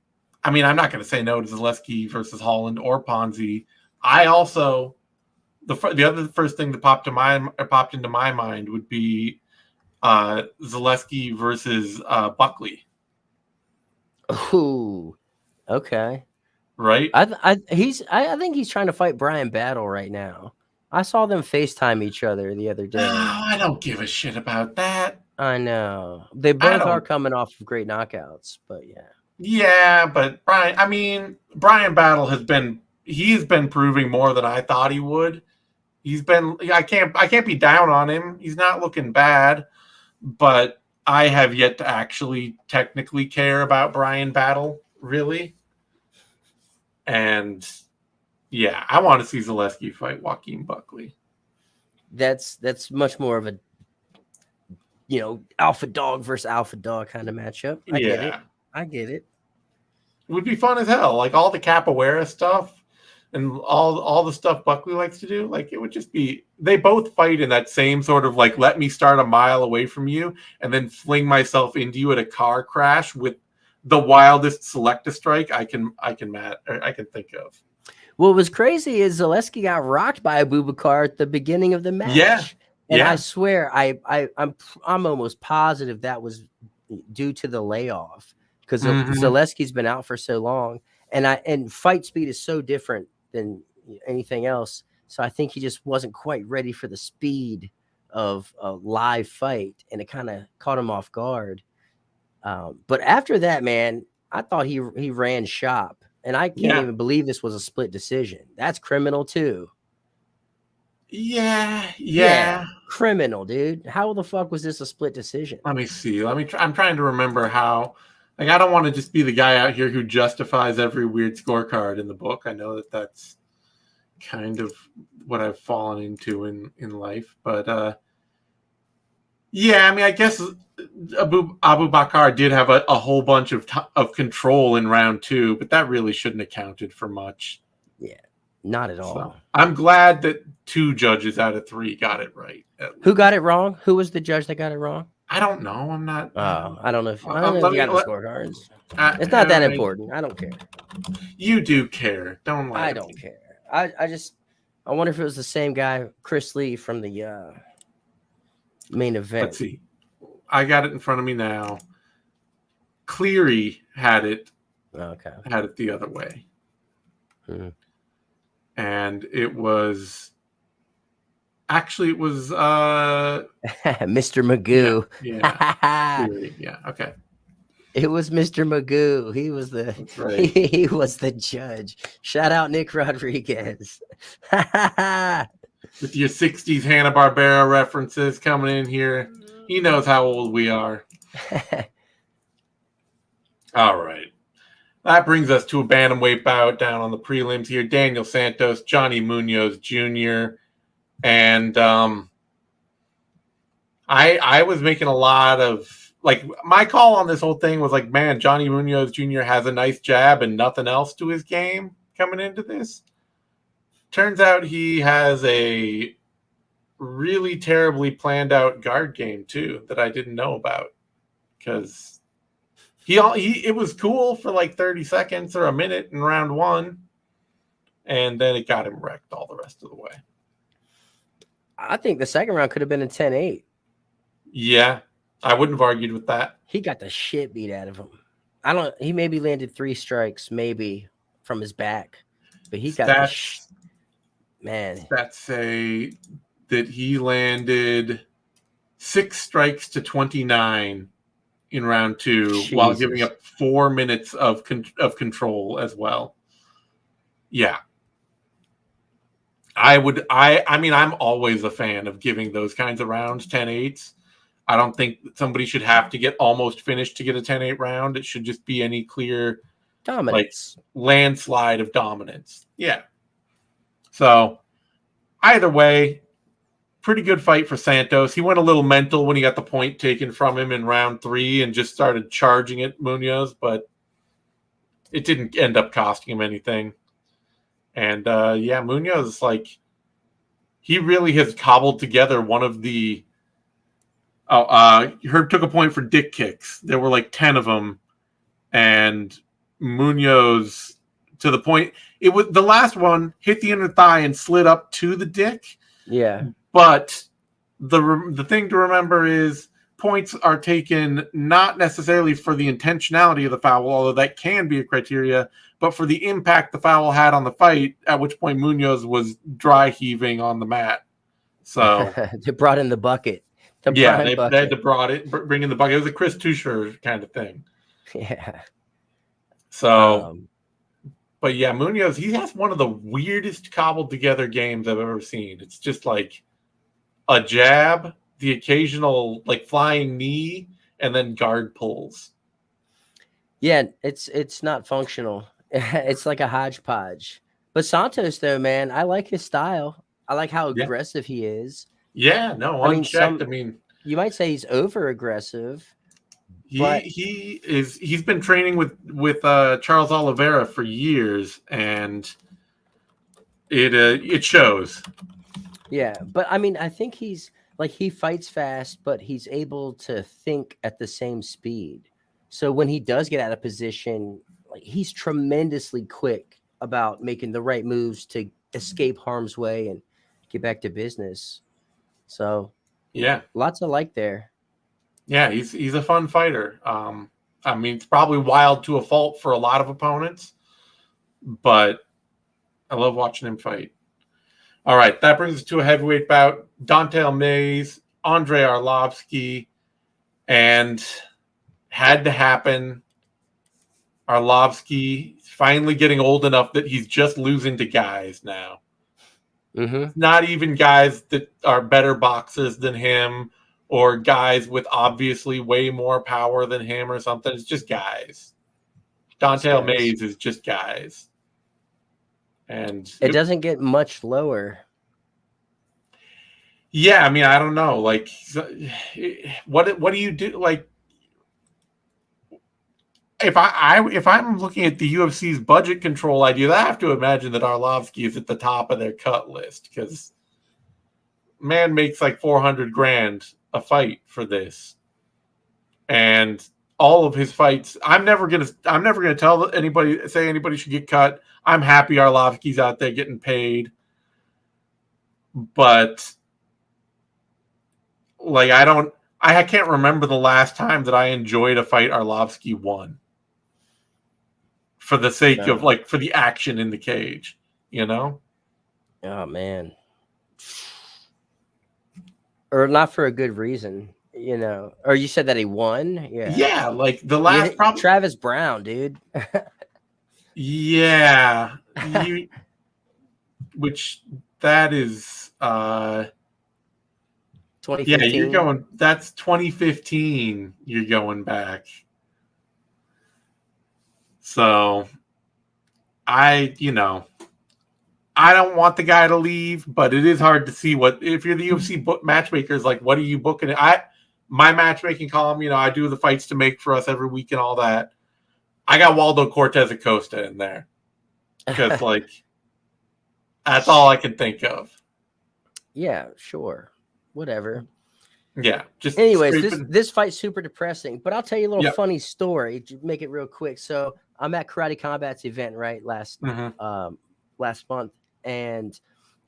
B: I'm not going to say no to Zaleski versus Holland or Ponzi. I also, the other first thing that popped into my mind would be Zaleski versus Buckley.
A: Ooh, okay.
B: Right?
A: I think he's trying to fight Brian Battle right now. I saw them FaceTime each other the other day.
B: No, I don't give a shit about that.
A: I know. They both are coming off of great knockouts, but yeah.
B: Yeah, but Brian Battle he's been proving more than I thought he would. I can't be down on him. He's not looking bad, but I have yet to actually technically care about Brian Battle, really. And yeah, I want to see Zaleski fight Joaquin Buckley.
A: That's much more of a alpha dog versus alpha dog kind of matchup. I get it.
B: It would be fun as hell. Like all the capoeira stuff and all the stuff Buckley likes to do. Like it would just be, they both fight in that same sort of like, let me start a mile away from you and then fling myself into you at a car crash with the wildest selecta strike I can think of.
A: What was crazy is Zaleski got rocked by Abubakar at the beginning of the match.
B: Yeah.
A: And I swear, I'm almost positive that was due to the layoff, because Zaleski's been out for so long, and fight speed is so different than anything else. So I think he just wasn't quite ready for the speed of a live fight, and it kind of caught him off guard. But after that, man, I thought he ran shop, and I can't even believe this was a split decision. That's criminal too.
B: Yeah.
A: Criminal, dude. How the fuck was this a split decision?
B: Let me see. I'm trying to remember how. Like, I don't want to just be the guy out here who justifies every weird scorecard in the book. I know that's kind of what I've fallen into in life. But I guess Abubakar did have a whole bunch of control in round 2, but that really shouldn't have counted for much.
A: Yeah, not at all.
B: So, I'm glad that 2 judges out of 3 got it right.
A: Who got it wrong? Who was the judge that got it wrong?
B: I don't know. I'm not.
A: I don't know if you got the scorecards. It's not that important. I don't care.
B: You do care. Don't lie.
A: I don't care. I wonder if it was the same guy, Chris Lee, from the main event.
B: Let's see. I got it in front of me now. Cleary had it.
A: Okay.
B: Had it the other way. And it was Actually, it was
A: Mr. Magoo.
B: Yeah. Okay.
A: It was Mr. Magoo. He was the
B: That's right.
A: he was the judge. Shout out Nick Rodriguez.
B: With your 60s Hanna-Barbera references coming in here. He knows how old we are. All right. That brings us to a bantamweight bout down on the prelims here. Daniel Santos, Johnny Munoz Jr. And I was making a lot of, like, my call on this whole thing was like, man, Johnny Munoz Jr. has a nice jab and nothing else to his game coming into this. Turns out he has a really terribly planned out guard game too that I didn't know about, because it was cool for like 30 seconds or a minute in round one, and then it got him wrecked all the rest of the way.
A: I think the second round could have been a 10-8.
B: Yeah, I wouldn't have argued with that.
A: He got the shit beat out of him. He maybe landed 3 strikes, maybe from his back, but he got man.
B: Stats say that he landed 6 strikes to 29 in round 2, Jesus, while giving up 4 minutes of control as well. Yeah. I mean, I'm always a fan of giving those kinds of rounds 10-8s. I don't think somebody should have to get almost finished to get a 10-8 round. It should just be any clear dominance, like landslide of dominance. Yeah. So either way, pretty good fight for Santos. He went a little mental when he got the point taken from him in round 3 and just started charging at Munoz, but it didn't end up costing him anything. And yeah, Munoz, like, he really has cobbled together one of the Herb took a point for dick kicks. There were like 10 of them, and Munoz, to the point, it was the last one hit the inner thigh and slid up to the dick.
A: Yeah.
B: But the thing to remember is points are taken not necessarily for the intentionality of the foul, although that can be a criteria, but for the impact the foul had on the fight, at which point Munoz was dry heaving on the mat. So
A: they brought in the bucket.
B: They had to bring in the bucket. It was a Chris Tucher kind of thing.
A: Yeah.
B: So, but yeah, Munoz, he has one of the weirdest cobbled together games I've ever seen. It's just like a jab, the occasional like flying knee, and then guard pulls.
A: Yeah, it's not functional. It's like a hodgepodge. But Santos, though, man, I like his style. I like how aggressive he is.
B: Yeah, no, unchecked. I mean,
A: you might say he's over aggressive.
B: He's been training with Charles Oliveira for years, and it shows.
A: Yeah, but I mean, I think he's like, he fights fast, but he's able to think at the same speed. So when he does get out of position, like, he's tremendously quick about making the right moves to escape harm's way and get back to business. So
B: yeah,
A: lots of like there.
B: Yeah, he's a fun fighter. I mean, it's probably wild to a fault for a lot of opponents, but I love watching him fight. All right, that brings us to a heavyweight bout. Dante Almeida, Andrei Arlovski, and had to happen. Arlovski finally getting old enough that he's just losing to guys now.
A: Mm-hmm.
B: Not even guys that are better boxers than him, or guys with obviously way more power than him or something. It's just guys. Dante Almeida is just guys. And
A: it doesn't get much lower.
B: Yeah, I mean, I don't know. Like, what do you do? Like, if I'm looking at the UFC's budget control idea, I have to imagine that Arlovski is at the top of their cut list, because man makes like $400,000 a fight for this, and all of his fights. I'm never gonna tell anybody should get cut. I'm happy Arlovski's out there getting paid, but like, I can't remember the last time that I enjoyed a fight Arlovski won. For the sake of, like, for the action in the cage, you know?
A: Oh, man. or not for a good reason, or you said that he won.
B: Yeah, like the last problem.
A: Travis Brown, dude.
B: Yeah, which that is
A: 2015.
B: Yeah, you're going, that's 2015 you're going back. So I don't want the guy to leave, but it is hard to see if you're the UFC matchmakers, like, what are you booking? My matchmaking column, I do the fights to make for us every week and all that. I got Waldo Cortez Acosta in there because that's all I can think of.
A: Yeah, sure. Whatever.
B: Yeah. Just
A: anyways, this fight's super depressing, but I'll tell you a little funny story to make it real quick. So I'm at Karate Combat's event, right? Last month, and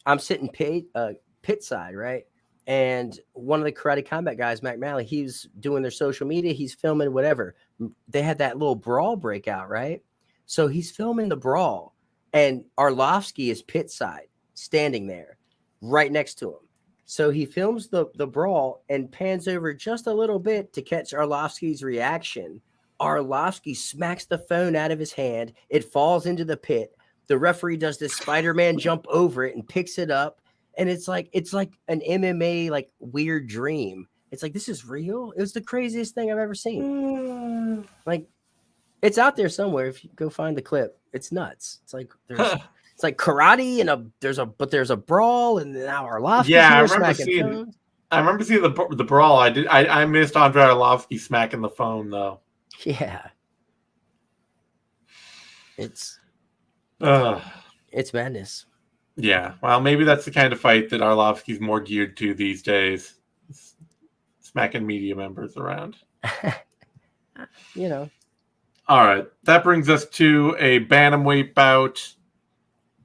A: I'm sitting pit side, right? And one of the Karate Combat guys, Mac Malley, he's doing their social media. He's filming whatever. They had that little brawl breakout, right? So he's filming the brawl, and Arlovsky is pit side, standing there right next to him. So he films the brawl and pans over just a little bit to catch Arlovsky's reaction. Arlovsky smacks the phone out of his hand. It falls into the pit. The referee does this Spider-Man jump over it and picks it up. And it's like an MMA weird dream. It's like, this is real. It was the craziest thing I've ever seen. It's out there somewhere. If you go find the clip, it's nuts. It's like it's like karate and there's a brawl, and now Arlovsky's here.
B: I remember seeing the brawl. I missed Andrei Arlovsky smacking the phone though.
A: Yeah. It's madness.
B: Yeah. Well, maybe that's the kind of fight that Arlovsky's more geared to these days. Smacking media members around. All right. That brings us to a bantamweight bout.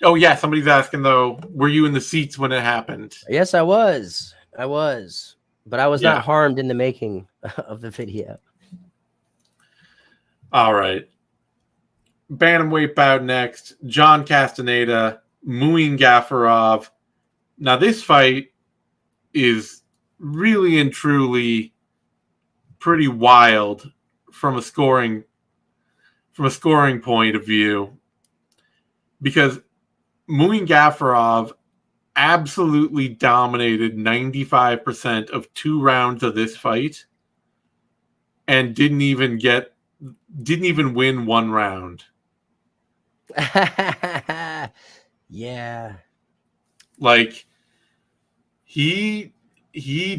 B: Oh, yeah. Somebody's asking, though, were you in the seats when it happened?
A: Yes, I was. But I was not harmed in the making of the video.
B: All right. Bantamweight bout next. John Castaneda, Muin Gafarov. Now, this fight is really and truly pretty wild from a scoring point of view, because Muin Gafarov absolutely dominated 95% of 2 rounds of this fight and didn't even win 1 round.
A: Yeah.
B: He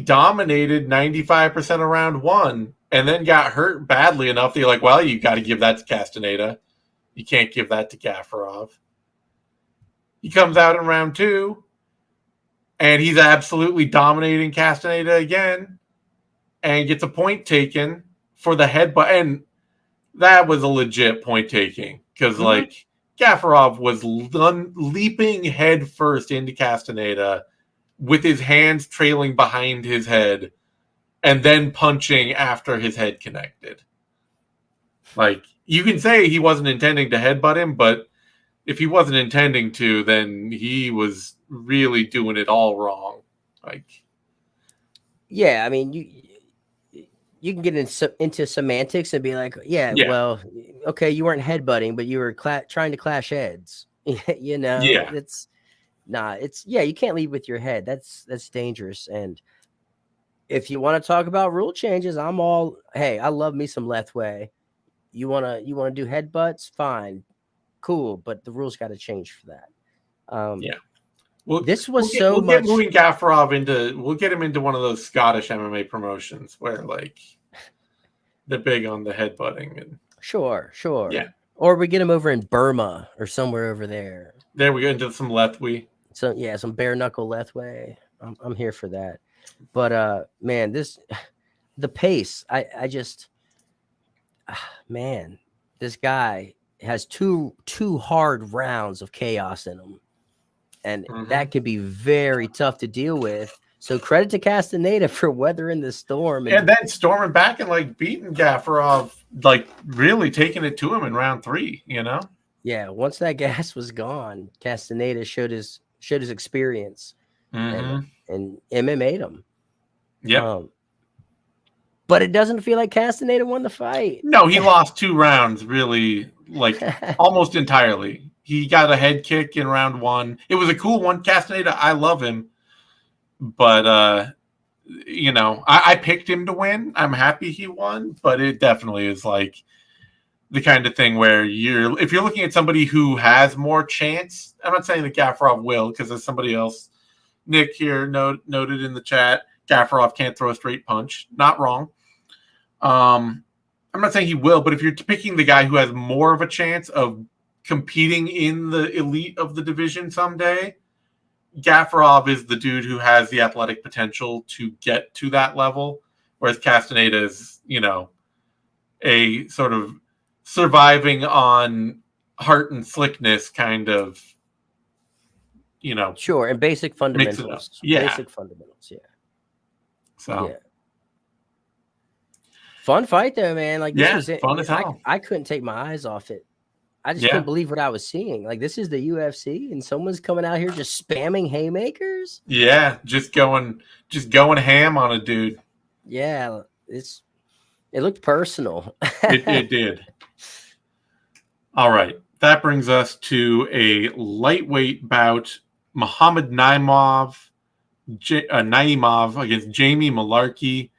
B: dominated 95% of round 1 and then got hurt badly enough that you're like, well, you got to give that to Castaneda. You can't give that to Gafarov. He comes out in round 2 and he's absolutely dominating Castaneda again and gets a point taken for the headbutt. And that was a legit point taking because Gafarov was leaping head first into Castaneda with his hands trailing behind his head and then punching after his head connected. You can say he wasn't intending to headbutt him, but if he wasn't intending to, then he was really doing it all wrong.
A: Yeah, I mean, you can get into semantics and be like, well, okay, you weren't headbutting, but you were trying to clash heads.
B: Yeah.
A: You can't lead with your head. That's dangerous. And if you want to talk about rule changes, I love me some Lethway. You wanna do headbutts, fine, cool, but the rules got to change for that. We'll get
B: Muin Gafarov we'll get him into one of those Scottish MMA promotions where they're big on the headbutting and
A: sure.
B: Yeah.
A: Or we get him over in Burma or somewhere over there.
B: There we go, into some Lethway.
A: So some bare knuckle Lethway. I'm here for that. But man, the pace, I just man, this guy has two hard rounds of chaos in him. And that can be very tough to deal with. So credit to Castaneda for weathering the storm.
B: And then storming back and beating Gafarov, really taking it to him in round 3,
A: Yeah, once that gas was gone, Castaneda showed his experience and MMA'd him.
B: Yep.
A: But it doesn't feel like Castaneda won the fight.
B: No, he lost 2 rounds, really, like almost entirely. He got a head kick in round 1. It was a cool one. Castaneda, I love him. But, I picked him to win. I'm happy he won. But it definitely is like the kind of thing where if you're looking at somebody who has more chance, I'm not saying that Gafarov will, because there's somebody else, Nick here noted in the chat, Gafarov can't throw a straight punch. Not wrong. I'm not saying he will, but if you're picking the guy who has more of a chance of competing in the elite of the division someday, Gafarov is the dude who has the athletic potential to get to that level, whereas Castaneda is, a sort of surviving on heart and slickness kind of,
A: Sure, and basic fundamentals.
B: Yeah.
A: Basic fundamentals, yeah.
B: So.
A: Yeah. Fun fight though, man. Like this was it.
B: Fun as hell.
A: I couldn't take my eyes off it. I just couldn't believe what I was seeing. Like this is the UFC, and someone's coming out here just spamming haymakers.
B: Yeah, just going ham on a dude.
A: Yeah, it looked personal.
B: It did. All right, that brings us to a lightweight bout: Muhammad Naimov against Jamie Malarkey.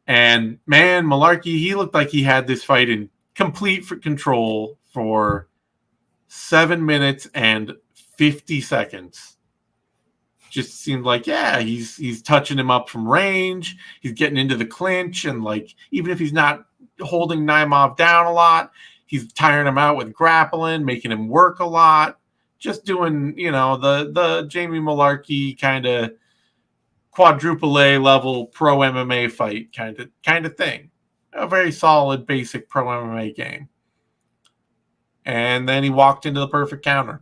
B: And man, Malarkey, he looked like he had this fight in complete control for 7 minutes and 50 seconds. Just seemed like, he's touching him up from range. He's getting into the clinch. And like, even if he's not holding Naimov down a lot, he's tiring him out with grappling, making him work a lot. Just doing, the Jamie Malarkey kind of quadruple A level pro MMA fight kind of thing. A very solid basic pro MMA game. And then he walked into the perfect counter.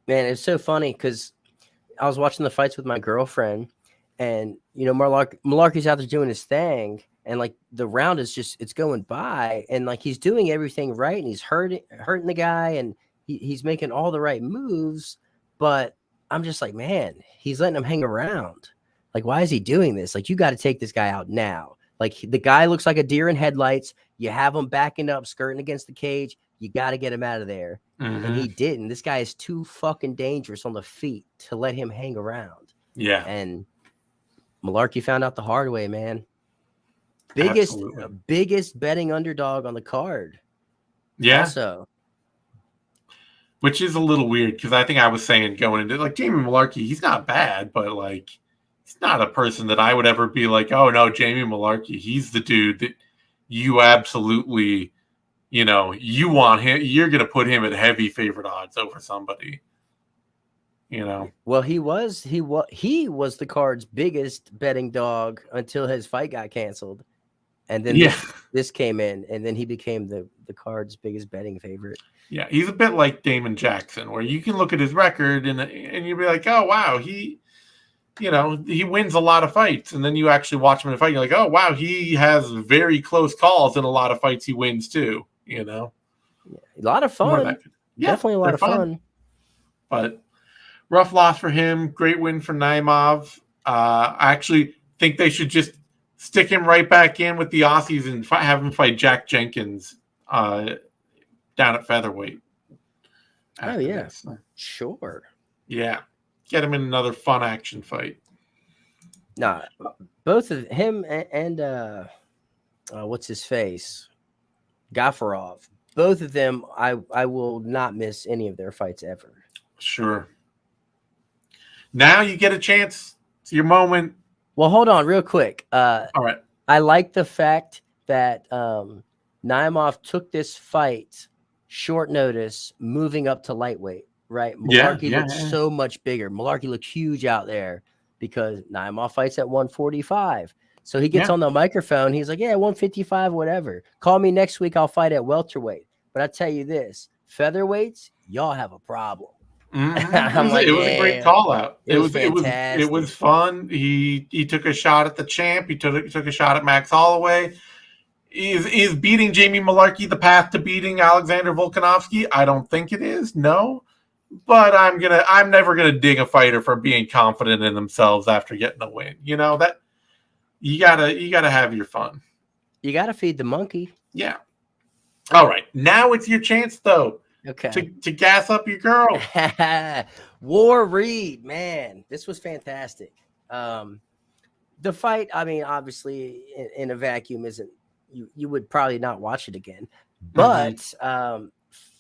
A: Man, it's so funny because I was watching the fights with my girlfriend, and Malarkey's out there doing his thing, and like the round is it's going by, and like he's doing everything right, and he's hurting the guy, and he's making all the right moves, but I'm just like, man, he's letting him hang around. Like, why is he doing this? Like, you got to take this guy out now. Like, the guy looks like a deer in headlights. You have him backing up, skirting against the cage. You got to get him out of there. Mm-hmm. And he didn't. This guy is too fucking dangerous on the feet to let him hang around.
B: Yeah.
A: And Malarkey found out the hard way, man. Biggest betting underdog on the card.
B: Yeah.
A: Also.
B: Which is a little weird because I think I was saying going into like Jamie Malarkey, he's not bad, but like he's not a person that I would ever be like, oh no, Jamie Malarkey, he's the dude that you absolutely, you want him. You're gonna put him at heavy favorite odds over somebody.
A: Well, he was the card's biggest betting dog until his fight got canceled, and then this came in, and then he became the card's biggest betting favorite.
B: Yeah, he's a bit like Damon Jackson, where you can look at his record and you'll be like, oh, wow, he wins a lot of fights. And then you actually watch him in a fight, and you're like, oh, wow, he has very close calls in a lot of fights he wins too,
A: A lot of fun. Definitely a lot of fun.
B: But rough loss for him. Great win for Naimov. I actually think they should just stick him right back in with the Aussies and have him fight Jack Jenkins down at featherweight.
A: Oh, yeah. Sure.
B: Yeah. Get him in another fun action fight.
A: Nah, both of him and what's his face? Gafarov. Both of them, I will not miss any of their fights ever.
B: Sure. Now you get a chance. It's your moment.
A: Well, hold on real quick.
B: All right.
A: I like the fact that Naimov took this fight short notice, moving up to lightweight, right? Malarkey looked so much bigger. Malarkey looked huge out there because Naimov fights at 145. So he gets on the microphone. He's like, 155, whatever. Call me next week. I'll fight at welterweight. But I tell you this, featherweights, y'all have a problem.
B: Mm-hmm. It was a great call out. It was fantastic. It was fun. He took a shot at the champ. He took a shot at Max Holloway. Is beating Jamie Malarkey the path to beating Alexander Volkanovski? I don't think it is. No, but I'm never gonna ding a fighter for being confident in themselves after getting a win. You gotta have your fun.
A: You gotta feed the monkey.
B: Yeah. All right. Now it's your chance, though.
A: Okay.
B: To gas up your girl.
A: War Reed, man, this was fantastic. The fight, I mean, obviously in a vacuum isn't, you would probably not watch it again. But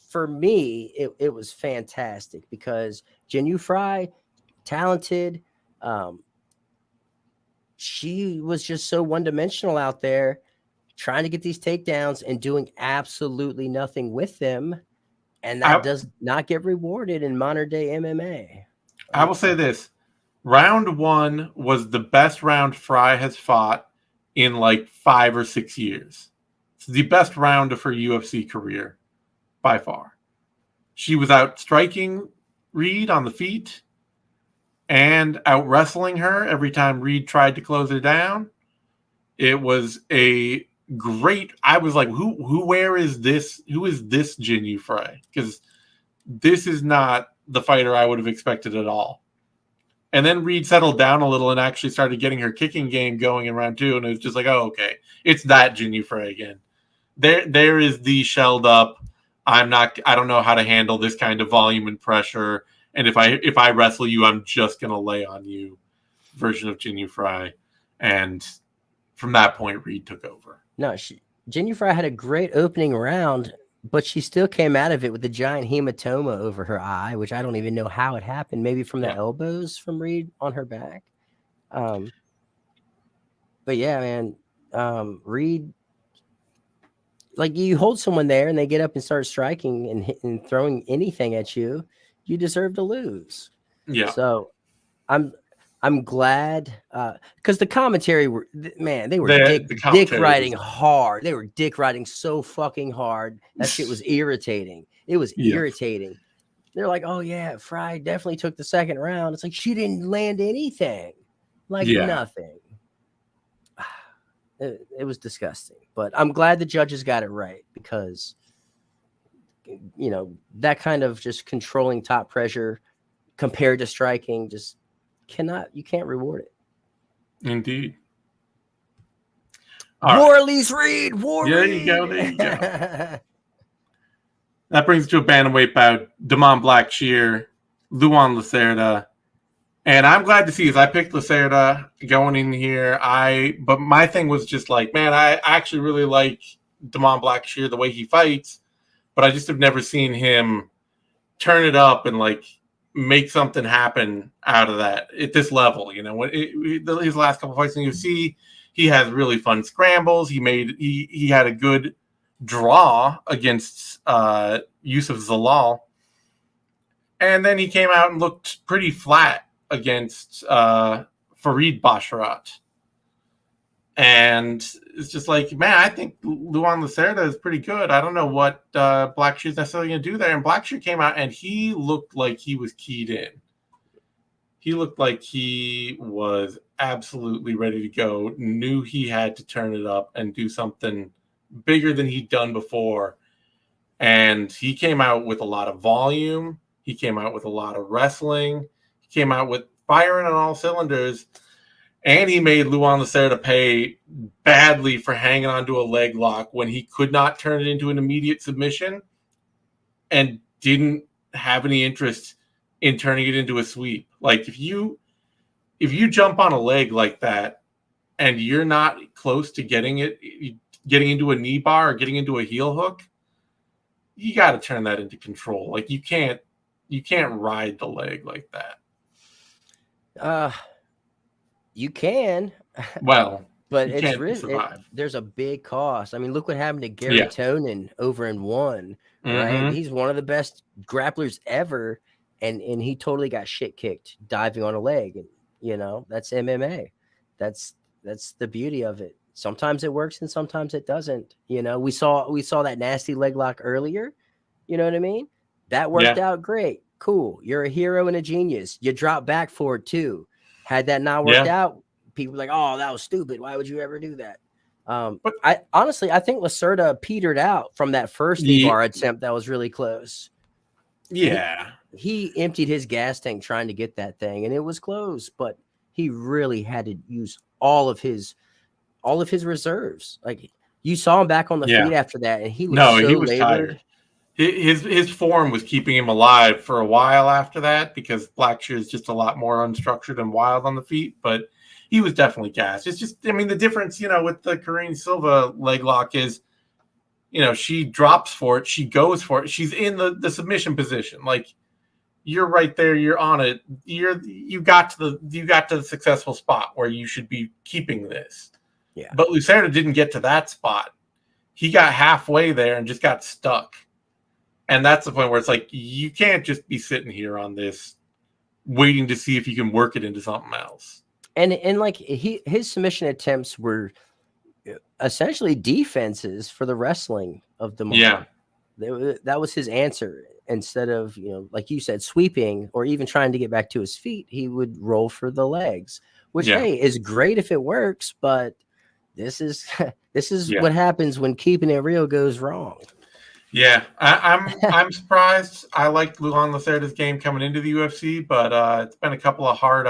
A: for me, it was fantastic because Frye, talented. She was just so one-dimensional out there, trying to get these takedowns and doing absolutely nothing with them. And that does not get rewarded in modern day MMA.
B: I will say this. Round 1 was the best round Frye has fought in like 5 or 6 years. It's the best round of her UFC career by far. She was out striking Reed on the feet and out wrestling her every time Reed tried to close her down. It was a great. I was like, where is this? Who is this Jinh Frye? Because this is not the fighter I would have expected at all. And then Reed settled down a little and actually started getting her kicking game going in round 2. And it was just like, oh, okay. It's that Jinh Frye again. There is the shelled up. I don't know how to handle this kind of volume and pressure. And if I wrestle you, I'm just going to lay on you version of Jinh Frye. And from that point, Reed took over.
A: No, Jinh Frye had a great opening round, but she still came out of it with a giant hematoma over her eye, which I don't even know how it happened. Maybe from the elbows from Reed on her back. But yeah, man, Reed, like you hold someone there and they get up and start striking and throwing anything at you, you deserve to lose.
B: Yeah.
A: So I'm glad because the commentary they were dick riding hard. They were dick riding so fucking hard. That shit was irritating. It was irritating. They're like, oh yeah, Frye definitely took the second round. It's like she didn't land anything. Nothing. It was disgusting. But I'm glad the judges got it right because that kind of just controlling top pressure compared to striking just you can't reward it.
B: Indeed.
A: Warley's Reed.
B: There you go. That brings to a bantamweight bout. Damon Blackshear, Luan Lacerda. And I'm glad to see as I picked Lacerda going in here. But my thing was just like, man, I actually really like Damon Blackshear, the way he fights, but I just have never seen him turn it up and like make something happen out of that at this level. His last couple fights in UFC, he has really fun scrambles. He had a good draw against Yusuf Zalal, and then he came out and looked pretty flat against Farid Basharat. And it's just like, man, I think Luan Lacerda is pretty good. I don't know what Blackshear's necessarily going to do there. And Blackshear came out and he looked like he was keyed in. He looked like he was absolutely ready to go, knew he had to turn it up and do something bigger than he'd done before. And he came out with a lot of volume. He came out with a lot of wrestling. He came out with firing on all cylinders. And he made Luan Lacerda pay badly for hanging onto a leg lock when he could not turn it into an immediate submission and didn't have any interest in turning it into a sweep. Like if you jump on a leg like that and you're not close to getting into a knee bar or getting into a heel hook, you got to turn that into control. Like you can't ride the leg like that.
A: You can.
B: Well,
A: but it's really there's a big cost. I mean, look what happened to Gary Tonin over in 1, right? He's one of the best grapplers ever, and he totally got shit kicked diving on a leg. And that's MMA. That's the beauty of it. Sometimes it works and sometimes it doesn't. We saw that nasty leg lock earlier. You know what I mean? That worked out great. Cool. You're a hero and a genius. You drop back for it too. Had that not worked out, people were like, oh, that was stupid. Why would you ever do that? But I think Lacerda petered out from that first bar attempt that was really close.
B: Yeah.
A: He emptied his gas tank trying to get that thing, and it was close, but he really had to use all of his all of his reserves. Like you saw him back on the feet after that, and he looked
B: he was
A: labored.
B: tired. His form was keeping him alive for a while after that because Blackshear is just a lot more unstructured and wild on the feet, but he was definitely gassed. It's just, I mean, the difference, with the Karine Silva leg lock is, she drops for it, she goes for it, she's in the submission position. Like you're right there, you're on it. You got to the successful spot where you should be keeping this.
A: Yeah.
B: But Lucerda didn't get to that spot. He got halfway there and just got stuck. And that's the point where it's like, you can't just be sitting here on this waiting to see if you can work it into something else.
A: And like his submission attempts were essentially defenses for the wrestling of the moment.
B: Yeah.
A: That was his answer. Instead of, like you said, sweeping or even trying to get back to his feet, he would roll for the legs, which, hey, is great if it works. But this is what happens when keeping it real goes wrong. Yeah,
B: I'm surprised. I liked Luan Lacerda's game coming into the UFC, but it's been a couple of hard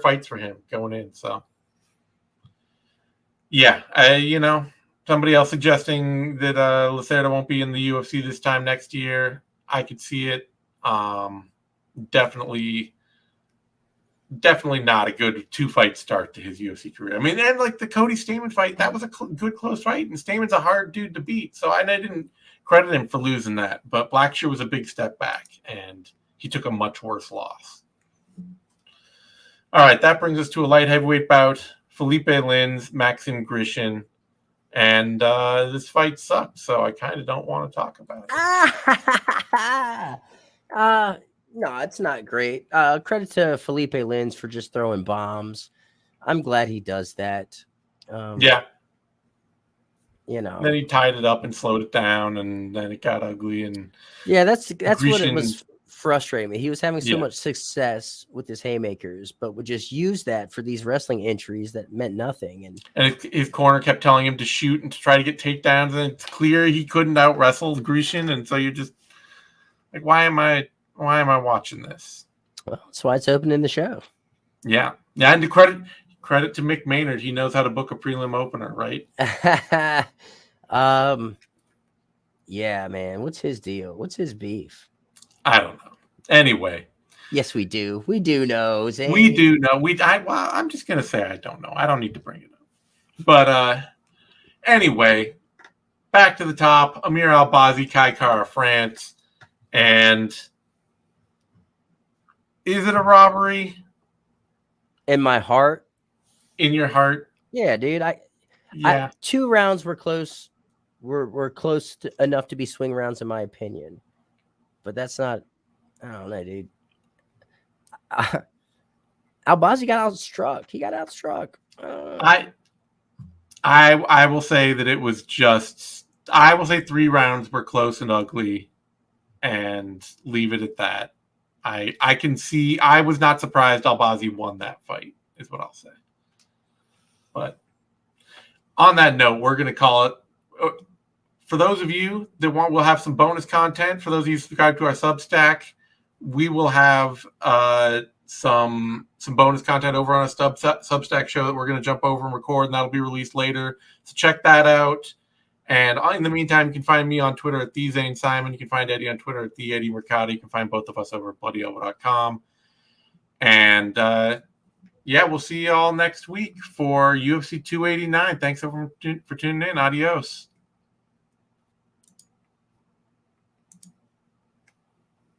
B: fights for him going in. So, somebody else suggesting that Lacerda won't be in the UFC this time next year. I could see it. Definitely not a good 2-fight start to his UFC career. I mean, and like the Cody Stamann fight, that was a good close fight, and Stamann's a hard dude to beat. So I didn't credit him for losing that, but Blackshear was a big step back, and he took a much worse loss. All right, that brings us to a light heavyweight bout: Felipe Lins, Maxim Grishin, and this fight sucked, so I kind of don't want to talk about
A: it. No, it's not great. Credit to Felipe Lins for just throwing bombs. I'm glad he does that.
B: Then he tied it up and slowed it down, and then it got ugly. And
A: that's what it was frustrating me. He was having so much success with his haymakers, but would just use that for these wrestling entries that meant nothing.
B: And his corner kept telling him to shoot and to try to get takedowns, and it's clear he couldn't out wrestle Grishin, and so you're just like, why am I watching this?
A: Well, that's why it's opening the show.
B: Yeah, and to credit to Mick Maynard, he knows how to book a prelim opener, right?
A: Yeah, man. What's his deal? What's his beef?
B: I don't know. Anyway.
A: Yes, we do. We do know, Zane.
B: We do know. I'm just gonna say I don't know. I don't need to bring it up. But anyway, back to the top. Amir Albazi, Kai Kara France, and is it a robbery?
A: In my heart.
B: In your heart?
A: Yeah, dude. 2 rounds were close. Were close enough to be swing rounds, in my opinion. But that's not. I don't know, dude. Albazi got outstruck. He got outstruck.
B: I will say that it was just. I will say 3 rounds were close and ugly, and leave it at that. I can see. I was not surprised Albazi won that fight, is what I'll say. But on that note, we're going to call it. For those of you that we'll have some bonus content. For those of you subscribed to our Substack, we will have some bonus content over on a Substack show that we're going to jump over and record, and that'll be released later. So check that out. And in the meantime, you can find me on Twitter at Zane Simon. You can find Eddie on Twitter at Eddie Mercado. You can find both of us over at BloodyElbow.com. And we'll see you all next week for UFC 289. Thanks for tuning in. Adios.